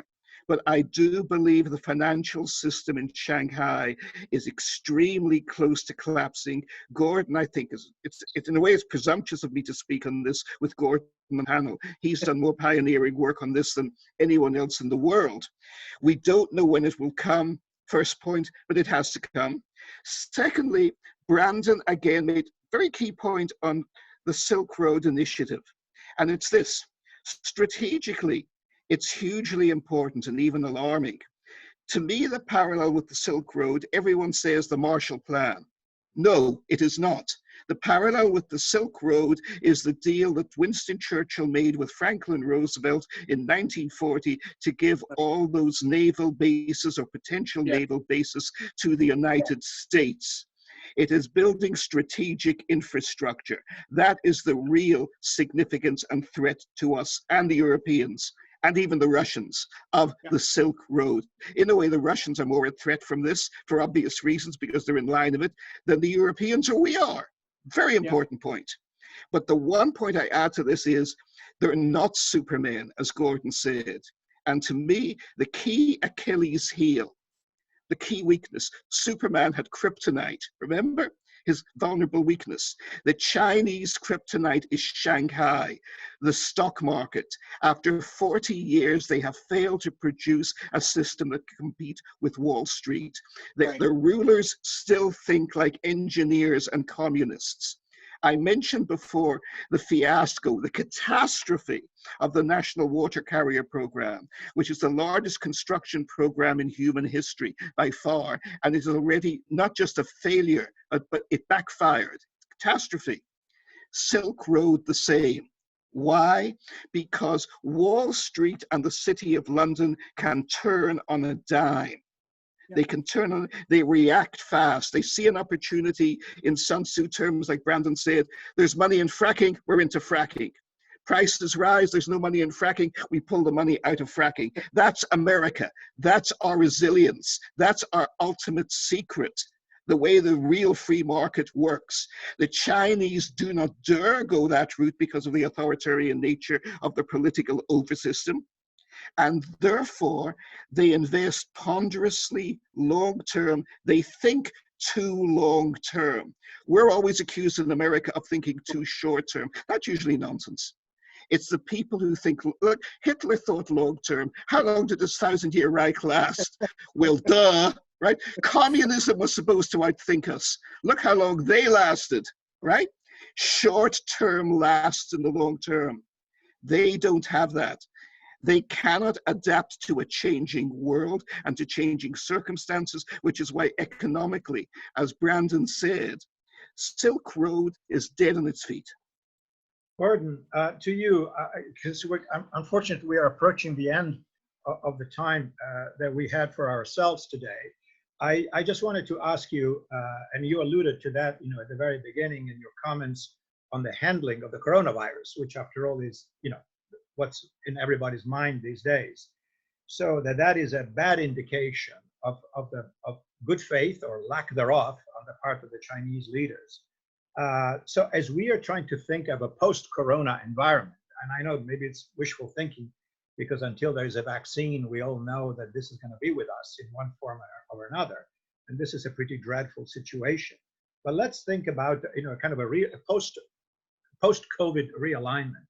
[SPEAKER 2] But I do believe the financial system in Shanghai is extremely close to collapsing. Gordon, I think, it's in a way, it's presumptuous of me to speak on this with Gordon on the panel. He's done more pioneering work on this than anyone else in the world. We don't know when it will come, first point, but it has to come. Secondly, Brandon again made a very key point on the Silk Road Initiative. And it's this: strategically, it's hugely important and even alarming. To me, the parallel with the Silk Road, everyone says the Marshall Plan. No, it is not. The parallel with the Silk Road is the deal that Winston Churchill made with Franklin Roosevelt in 1940 to give all those naval bases or potential naval bases to the United States. It is building strategic infrastructure. That is the real significance and threat to us and the Europeans, and even the Russians, of the Silk Road. In a way, the Russians are more a threat from this, for obvious reasons, because they're in line of it, than the Europeans or we are. Very important point. But the one point I add to this is, they're not Supermen, as Gordon said. And to me, the key Achilles heel, the key weakness, Superman had kryptonite, remember? His vulnerable weakness. The Chinese kryptonite is Shanghai, the stock market. After 40 years, they have failed to produce a system that can compete with Wall Street. The rulers still think like engineers and communists. I mentioned before the fiasco, the catastrophe of the National Water Carrier Program, which is the largest construction program in human history by far, and is already not just a failure, but it backfired. Catastrophe. Silk Road, the same. Why? Because Wall Street and the City of London can turn on a dime. They can turn on, they react fast. They see an opportunity in Sun Tzu terms, like Brandon said, there's money in fracking, we're into fracking. Prices rise, there's no money in fracking, we pull the money out of fracking. That's America. That's our resilience. That's our ultimate secret. The way the real free market works. The Chinese do not dare go that route because of the authoritarian nature of the political oversystem. And therefore, they invest ponderously long-term. They think too long-term. We're always accused in America of thinking too short-term. That's usually nonsense. It's the people who think, look, Hitler thought long-term. How long did this 1,000-year Reich last? Well, duh, right? Communism was supposed to outthink us. Look how long they lasted, right? Short-term lasts in the long term. They don't have that. They cannot adapt to a changing world and to changing circumstances, which is why economically, as Brandon said, Silk Road is dead on its feet.
[SPEAKER 3] Gordon, to you, because unfortunately we are approaching the end of the time that we had for ourselves today. I just wanted to ask you, and you alluded to that, at the very beginning in your comments on the handling of the coronavirus, which after all is, what's in everybody's mind these days. So that is a bad indication of good faith or lack thereof on the part of the Chinese leaders. So as we are trying to think of a post-corona environment, and I know maybe it's wishful thinking, because until there's a vaccine, we all know that this is going to be with us in one form or another. And this is a pretty dreadful situation. But let's think about, kind of a post-COVID realignment.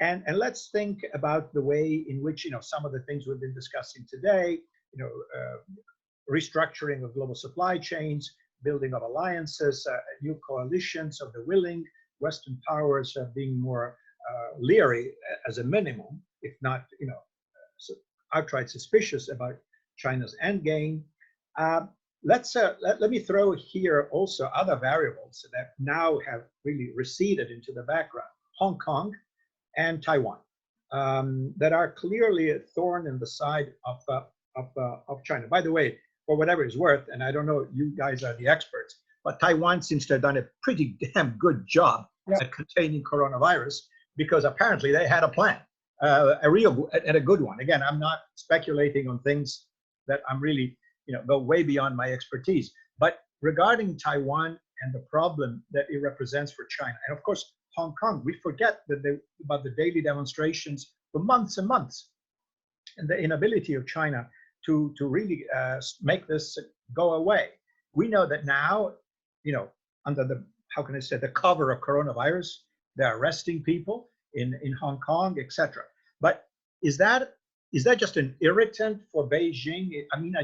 [SPEAKER 3] And let's think about the way in which, some of the things we've been discussing today, restructuring of global supply chains, building of alliances, new coalitions of the willing, Western powers being more leery as a minimum, if not, outright suspicious about China's endgame. Let me throw here also other variables that now have really receded into the background. Hong Kong and Taiwan, that are clearly a thorn in the side of China. By the way, for whatever it's worth, and I don't know, you guys are the experts, but Taiwan seems to have done a pretty damn good job at containing coronavirus, because apparently they had a plan, a real and a good one. Again, I'm not speculating on things that I'm really, go way beyond my expertise. But regarding Taiwan and the problem that it represents for China, and of course, Hong Kong, we forget about the daily demonstrations for months and months, and the inability of China to really make this go away. We know that now, under the, how can I say, the cover of coronavirus, they're arresting people in Hong Kong, etc. But is that just an irritant for Beijing? I mean,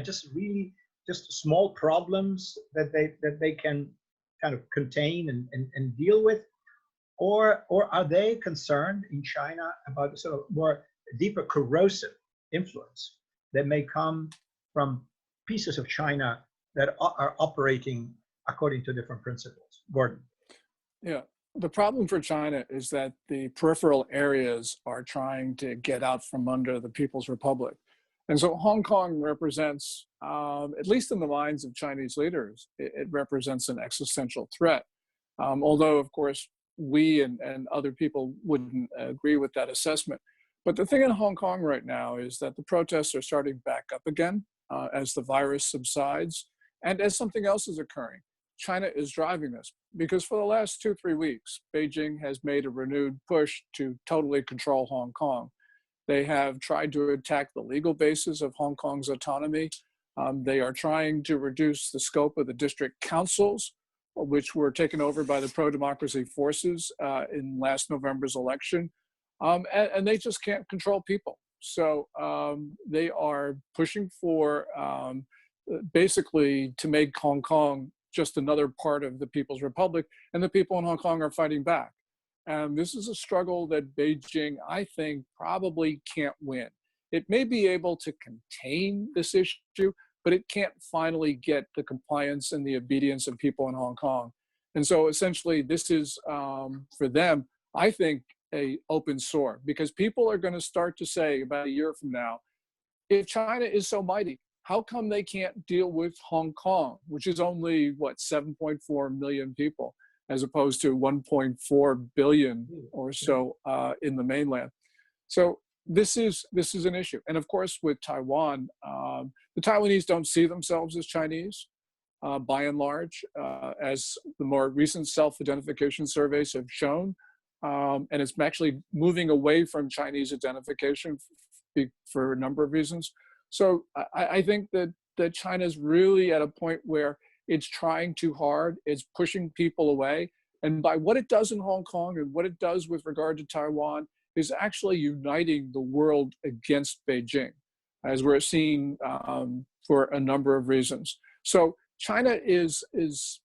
[SPEAKER 3] just small problems that they can kind of contain and deal with? Or are they concerned in China about sort of more deeper corrosive influence that may come from pieces of China that are operating according to different principles? Gordon.
[SPEAKER 4] Yeah, the problem for China is that the peripheral areas are trying to get out from under the People's Republic. And so Hong Kong represents, at least in the minds of Chinese leaders, it represents an existential threat. Although, of course, we and other people wouldn't agree with that assessment. But the thing in Hong Kong right now is that the protests are starting back up again as the virus subsides and as something else is occurring. China is driving this because for the last 2-3 weeks, Beijing has made a renewed push to totally control Hong Kong. They have tried to attack the legal basis of Hong Kong's autonomy. They are trying to reduce the scope of the district councils, which were taken over by the pro-democracy forces in last November's election. And they just can't control people. So they are pushing for basically to make Hong Kong just another part of the People's Republic, and the people in Hong Kong are fighting back. And this is a struggle that Beijing, I think, probably can't win. It may be able to contain this issue, but it can't finally get the compliance and the obedience of people in Hong Kong. And so essentially this is, for them, I think, a open sore, because people are going to start to say about a year from now, if China is so mighty, how come they can't deal with Hong Kong, which is only, what, 7.4 million people, as opposed to 1.4 billion or so in the mainland. So this is an issue. And of course, with Taiwan, the Taiwanese don't see themselves as Chinese, by and large, as the more recent self-identification surveys have shown. And it's actually moving away from Chinese identification for a number of reasons. So I think that China's really at a point where it's trying too hard, it's pushing people away. And by what it does in Hong Kong and what it does with regard to Taiwan is actually uniting the world against Beijing, as we're seeing for a number of reasons. So China it's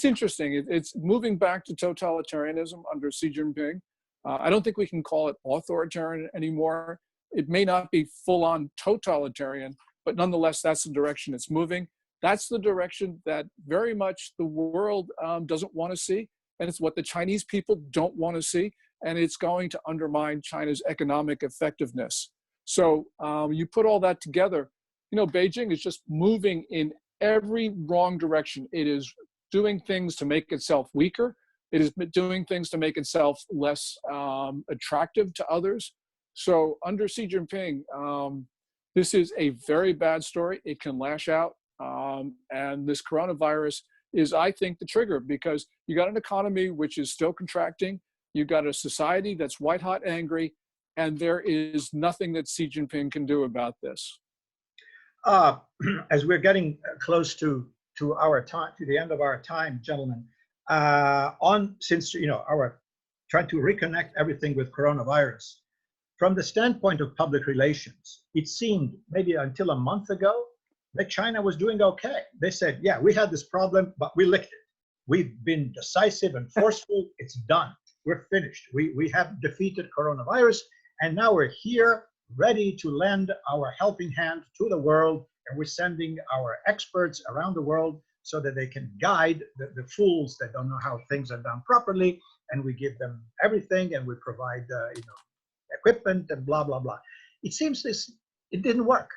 [SPEAKER 4] interesting. It's moving back to totalitarianism under Xi Jinping. I don't think we can call it authoritarian anymore. It may not be full-on totalitarian, but nonetheless, that's the direction it's moving. That's the direction that very much the world doesn't want to see. And it's what the Chinese people don't want to see. And it's going to undermine China's economic effectiveness. So you put all that together, Beijing is just moving in every wrong direction. It is doing things to make itself weaker. It is doing things to make itself less attractive to others. So under Xi Jinping, this is a very bad story. It can lash out. And this coronavirus is, I think, the trigger, because you got an economy which is still contracting. You've got a society that's white hot angry, and there is nothing that Xi Jinping can do about this.
[SPEAKER 3] As we're getting close to our time, to the end of our time, gentlemen, since our trying to reconnect everything with coronavirus, from the standpoint of public relations, it seemed maybe until a month ago that China was doing okay. They said, yeah, we had this problem, but we licked it. We've been decisive and forceful. It's done. We're finished. We have defeated coronavirus, and now we're here ready to lend our helping hand to the world, and we're sending our experts around the world so that they can guide the fools that don't know how things are done properly, and we give them everything, and we provide equipment and blah, blah, blah. It seems it didn't work.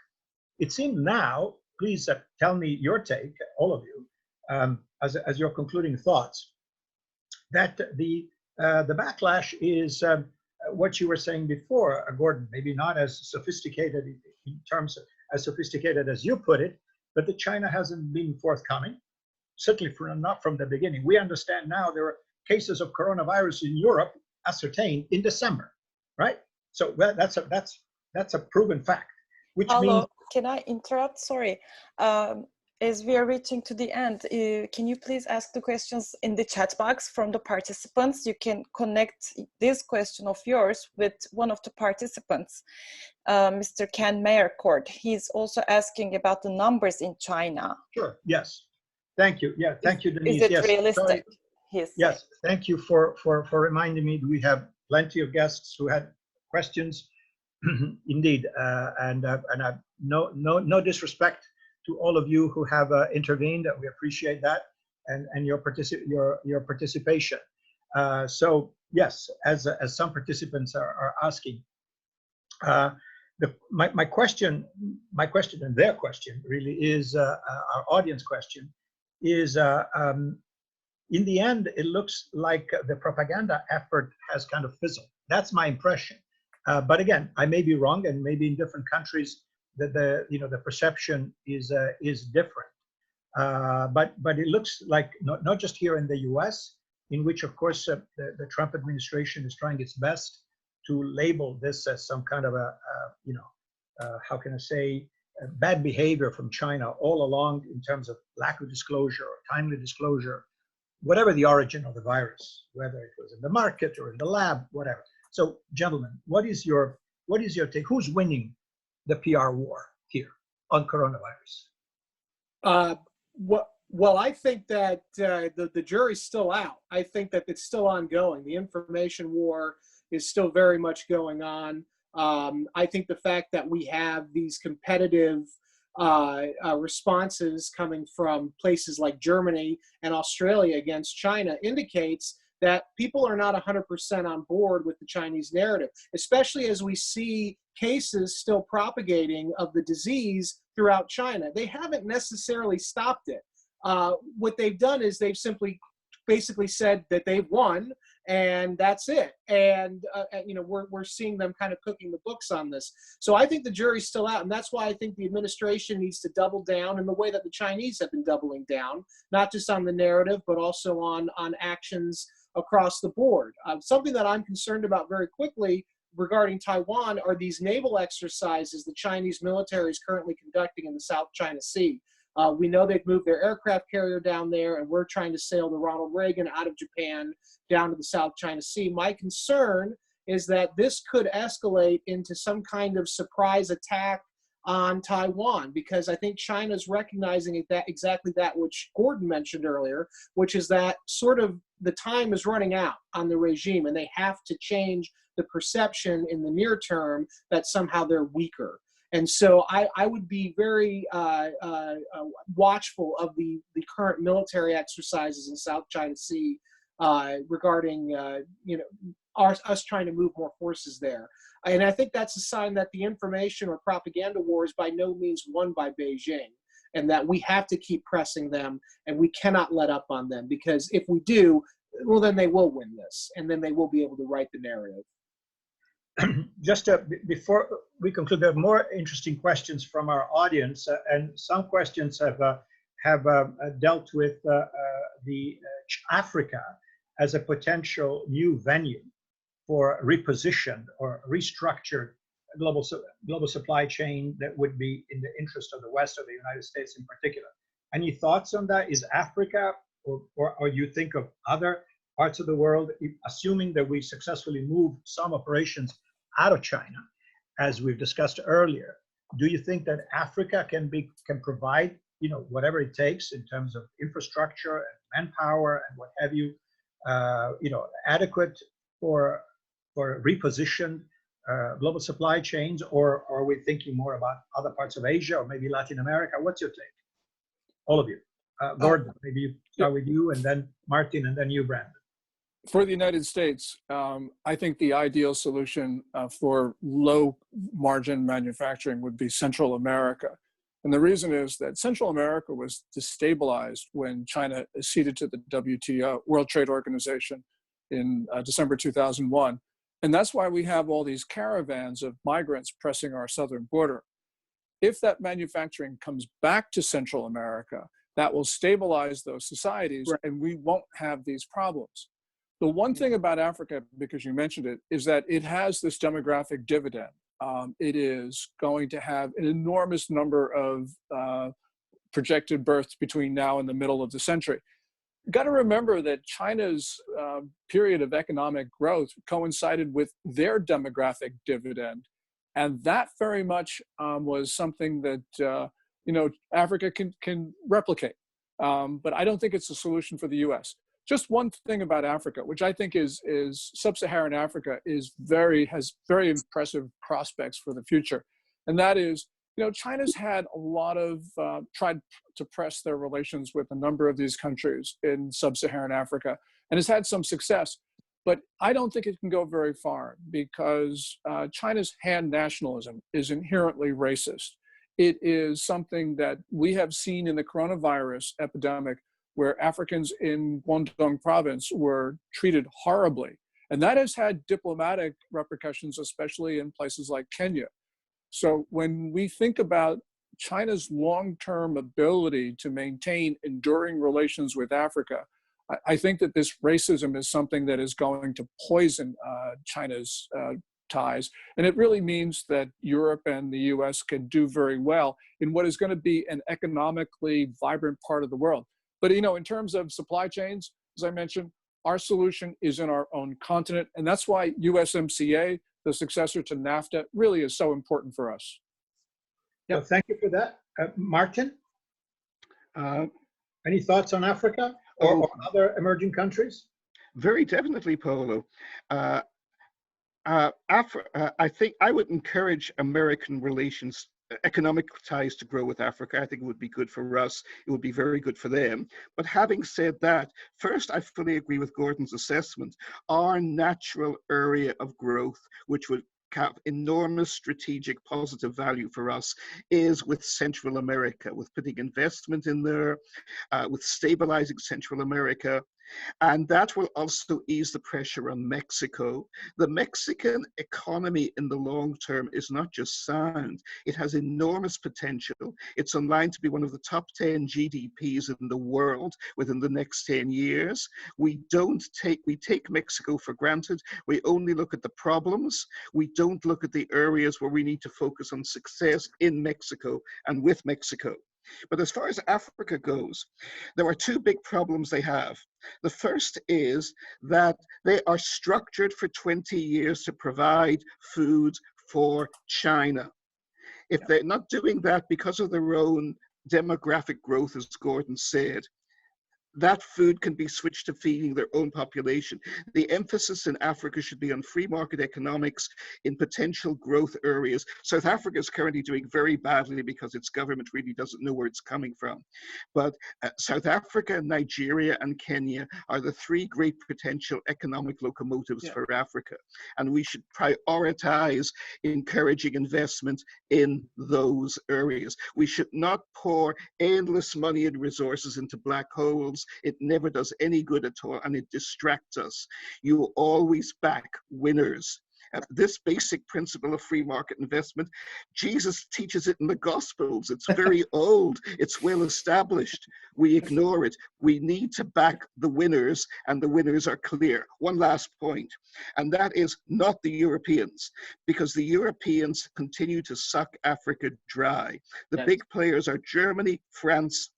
[SPEAKER 3] It seems now, please tell me your take, all of you, as your concluding thoughts, that the backlash is what you were saying before, Gordon, maybe not as sophisticated in terms of as sophisticated as you put it, but that China hasn't been forthcoming, certainly not from the beginning. We understand now there are cases of coronavirus in Europe ascertained in December, right? So that's a proven fact, which means.
[SPEAKER 5] Can I interrupt? Sorry. As we are reaching to the end, can you please ask the questions in the chat box from the participants? You can connect this question of yours with one of the participants, Mr. Ken Mayercourt. He's also asking about the numbers in China.
[SPEAKER 3] Sure, yes. Thank you. Yeah, thank you, Denise.
[SPEAKER 5] Is it realistic?
[SPEAKER 3] Yes, thank you for reminding me. We have plenty of guests who had questions. Indeed, and no disrespect to all of you who have intervened. We appreciate that, and your participation. So yes, as some participants are asking, my question and their question really is our audience question is in the end, it looks like the propaganda effort has kind of fizzled. That's my impression. But again, I may be wrong, and maybe in different countries the perception is different. But it looks like not just here in the U.S., in which of course the Trump administration is trying its best to label this as some kind of how can I say, bad behavior from China all along in terms of lack of disclosure or timely disclosure, whatever the origin of the virus, whether it was in the market or in the lab, whatever. So, gentlemen, what is your take? Who's winning the PR war here on coronavirus?
[SPEAKER 1] Well, I think that the jury's still out. I think that it's still ongoing. The information war is still very much going on. I think the fact that we have these competitive responses coming from places like Germany and Australia against China indicates that people are not 100% on board with the Chinese narrative, especially as we see cases still propagating of the disease throughout China. They haven't necessarily stopped it. What they've done is they've simply basically said that they've won and that's it. And you know, we're seeing them kind of cooking the books on this. So I think the jury's still out, and that's why I think the administration needs to double down in the way that the Chinese have been doubling down, not just on the narrative, but also on actions across the board. Something that I'm concerned about very quickly regarding Taiwan are these naval exercises the Chinese military is currently conducting in the South China Sea. We know they've moved their aircraft carrier down there, and we're trying to sail the Ronald Reagan out of Japan down to the South China Sea. My concern is that this could escalate into some kind of surprise attack on Taiwan, because I think China's recognizing that exactly that which Gordon mentioned earlier, which is that sort of the time is running out on the regime, and they have to change the perception in the near term that somehow they're weaker. And so I would be very watchful of the current military exercises in South China Sea regarding you know, us trying to move more forces there. And I think that's a sign that the information or propaganda war is by no means won by Beijing, and that we have to keep pressing them and we cannot let up on them, because if we do, well, then they will win this, and then they will be able to write the narrative.
[SPEAKER 3] Just before we conclude, there are more interesting questions from our audience, and some questions have dealt with Africa as a potential new venue for repositioned or restructured global supply chain that would be in the interest of the West, or the United States in particular. Any thoughts on that? Is Africa, or you think of other parts of the world, assuming that we successfully move some operations out of China, as we've discussed earlier, do you think that Africa can provide, you know, whatever it takes in terms of infrastructure and manpower and what have you, you know, adequate for repositioned global supply chains, or are we thinking more about other parts of Asia or maybe Latin America? What's your take? All of you. Gordon, maybe you start with you, and then Martin, and then you, Brandon.
[SPEAKER 4] For the United States, I think the ideal solution for low margin manufacturing would be Central America. And the reason is that Central America was destabilized when China acceded to the WTO, World Trade Organization, in December 2001. And that's why we have all these caravans of migrants pressing our southern border. If that manufacturing comes back to Central America, that will stabilize those societies, and we won't have these problems. The one thing about Africa, because you mentioned it, is that it has this demographic dividend. It is going to have an enormous number of projected births between now and the middle of the century. You've got to remember that China's period of economic growth coincided with their demographic dividend. And that very much was something that you know, Africa can replicate. But I don't think it's a solution for the US. Just one thing about Africa, which I think is sub-Saharan Africa has very impressive prospects for the future. And that is, you know, China's had a lot of, tried to press their relations with a number of these countries in sub-Saharan Africa, and has had some success. But I don't think it can go very far, because China's Han nationalism is inherently racist. It is something that we have seen in the coronavirus epidemic, where Africans in Guangdong province were treated horribly. And that has had diplomatic repercussions, especially in places like Kenya. So when we think about China's long-term ability to maintain enduring relations with Africa, I think that this racism is something that is going to poison China's ties. And it really means that Europe and the US can do very well in what is going to be an economically vibrant part of the world. But, you know, in terms of supply chains, as I mentioned, our solution is in our own continent. And that's why USMCA, the successor to NAFTA, really is so important for us.
[SPEAKER 3] Yeah, thank you for that. Martin? Any thoughts on Africa or
[SPEAKER 2] Oh,
[SPEAKER 3] other emerging countries?
[SPEAKER 2] very definitely, Paolo. I think I would encourage American relations, economic ties to grow with Africa. I think it would be good for us. It would be very good for them. But having said that, first, I fully agree with Gordon's assessment. Our natural area of growth, which would have enormous strategic positive value for us, is with Central America, with putting investment in there, with stabilizing Central America. And that will also ease the pressure on Mexico. The Mexican economy in the long term is not just sound, it has enormous potential. It's on line to be one of the top 10 GDPs in the world within the next 10 years. We take Mexico for granted. We only look at the problems. We don't look at the areas where we need to focus on success in Mexico and with Mexico. But as far as Africa goes, there are two big problems they have. The first is that they are structured for 20 years to provide food for China. If they're not doing that because of their own demographic growth, as Gordon said, that food can be switched to feeding their own population. The emphasis in Africa should be on free market economics in potential growth areas. South Africa is currently doing very badly because its government really doesn't know where it's coming from. But South Africa, Nigeria, and Kenya are the three great potential economic locomotives for Africa. And we should prioritize encouraging investment in those areas. We should not pour endless money and resources into black holes. It never does any good at all, and it distracts us. You always back winners. This basic principle of free market investment, Jesus teaches it in the Gospels. It's very old. It's well established. We ignore it. We need to back the winners, and the winners are clear. One last point, and that is not the Europeans, because the Europeans continue to suck Africa dry. The big players are Germany, France,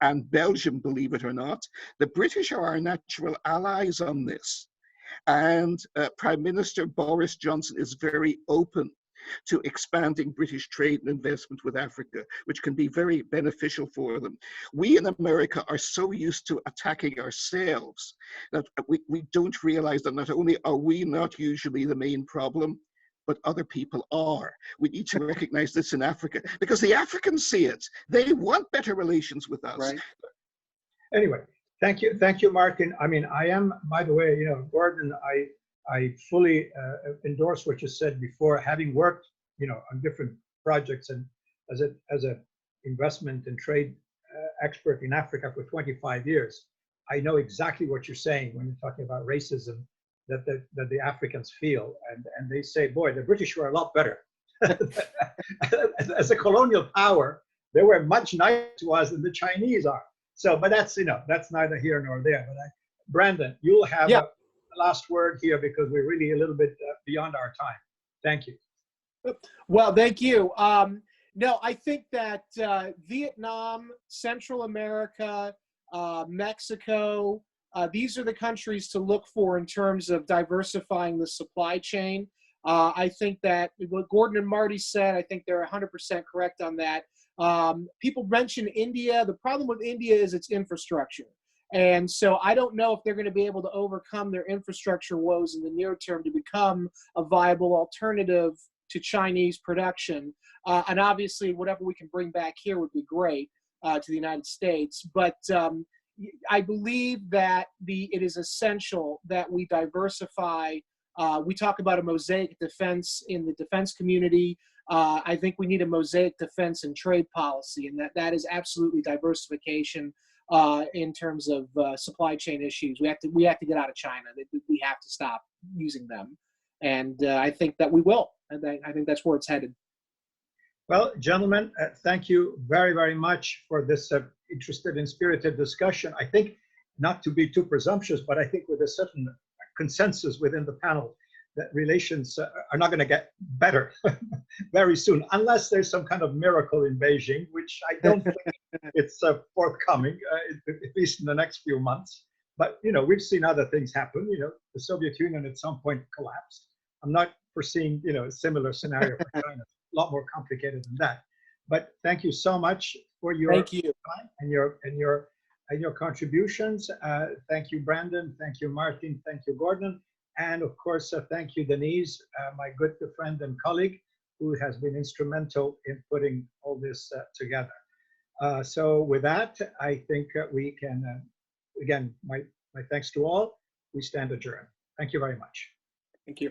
[SPEAKER 2] and Belgium, believe it or not. The British are our natural allies on this. And Prime Minister Boris Johnson is very open to expanding British trade and investment with Africa, which can be very beneficial for them. We in America are so used to attacking ourselves that we don't realize that not only are we not usually the main problem, but other people are. We need to recognize this in Africa because the Africans see it. They want better relations with us.
[SPEAKER 1] Right.
[SPEAKER 3] Anyway, thank you, Martin. I mean, I am, by the way, Gordon, I fully endorse what you said before. Having worked, on different projects and as a investment and trade expert in Africa for 25 years, I know exactly what you're saying when you're talking about racism that the Africans feel, and they say, boy, the British were a lot better. As a colonial power, they were much nicer to us than the Chinese are. So, but that's neither here nor there. But Brandon, you'll have the last word here because we're really a little bit beyond our time. Thank you.
[SPEAKER 1] Well, thank you. No, I think that Vietnam, Central America, Mexico, these are the countries to look for in terms of diversifying the supply chain. I think that what Gordon and Marty said, I think they're 100% correct on that. People mention India. The problem with India is its infrastructure. And so I don't know if they're going to be able to overcome their infrastructure woes in the near term to become a viable alternative to Chinese production. And obviously, whatever we can bring back here would be great to the United States. But I believe that it is essential that we diversify. We talk about a mosaic defense in the defense community. I think we need a mosaic defense and trade policy, and that is absolutely diversification in terms of supply chain issues. We have to get out of China. We have to stop using them, and I think that we will. And I think that's where it's headed.
[SPEAKER 3] Well, gentlemen, thank you very, very much for this interested and spirited discussion. I think, not to be too presumptuous, but I think with a certain consensus within the panel that relations are not going to get better very soon, unless there's some kind of miracle in Beijing, which I don't think it's forthcoming, at least in the next few months. But, we've seen other things happen. The Soviet Union at some point collapsed. I'm not foreseeing, a similar scenario for China. A lot more complicated than that. But thank you so much. for your
[SPEAKER 1] Thank you.
[SPEAKER 3] time and your contributions. Thank you, Brandon. Thank you, Martin. Thank you, Gordon. And of course, thank you, Denise, my good friend and colleague, who has been instrumental in putting all this together. So with that, I think we can, again, my thanks to all. We stand adjourned. Thank you very much.
[SPEAKER 1] Thank you.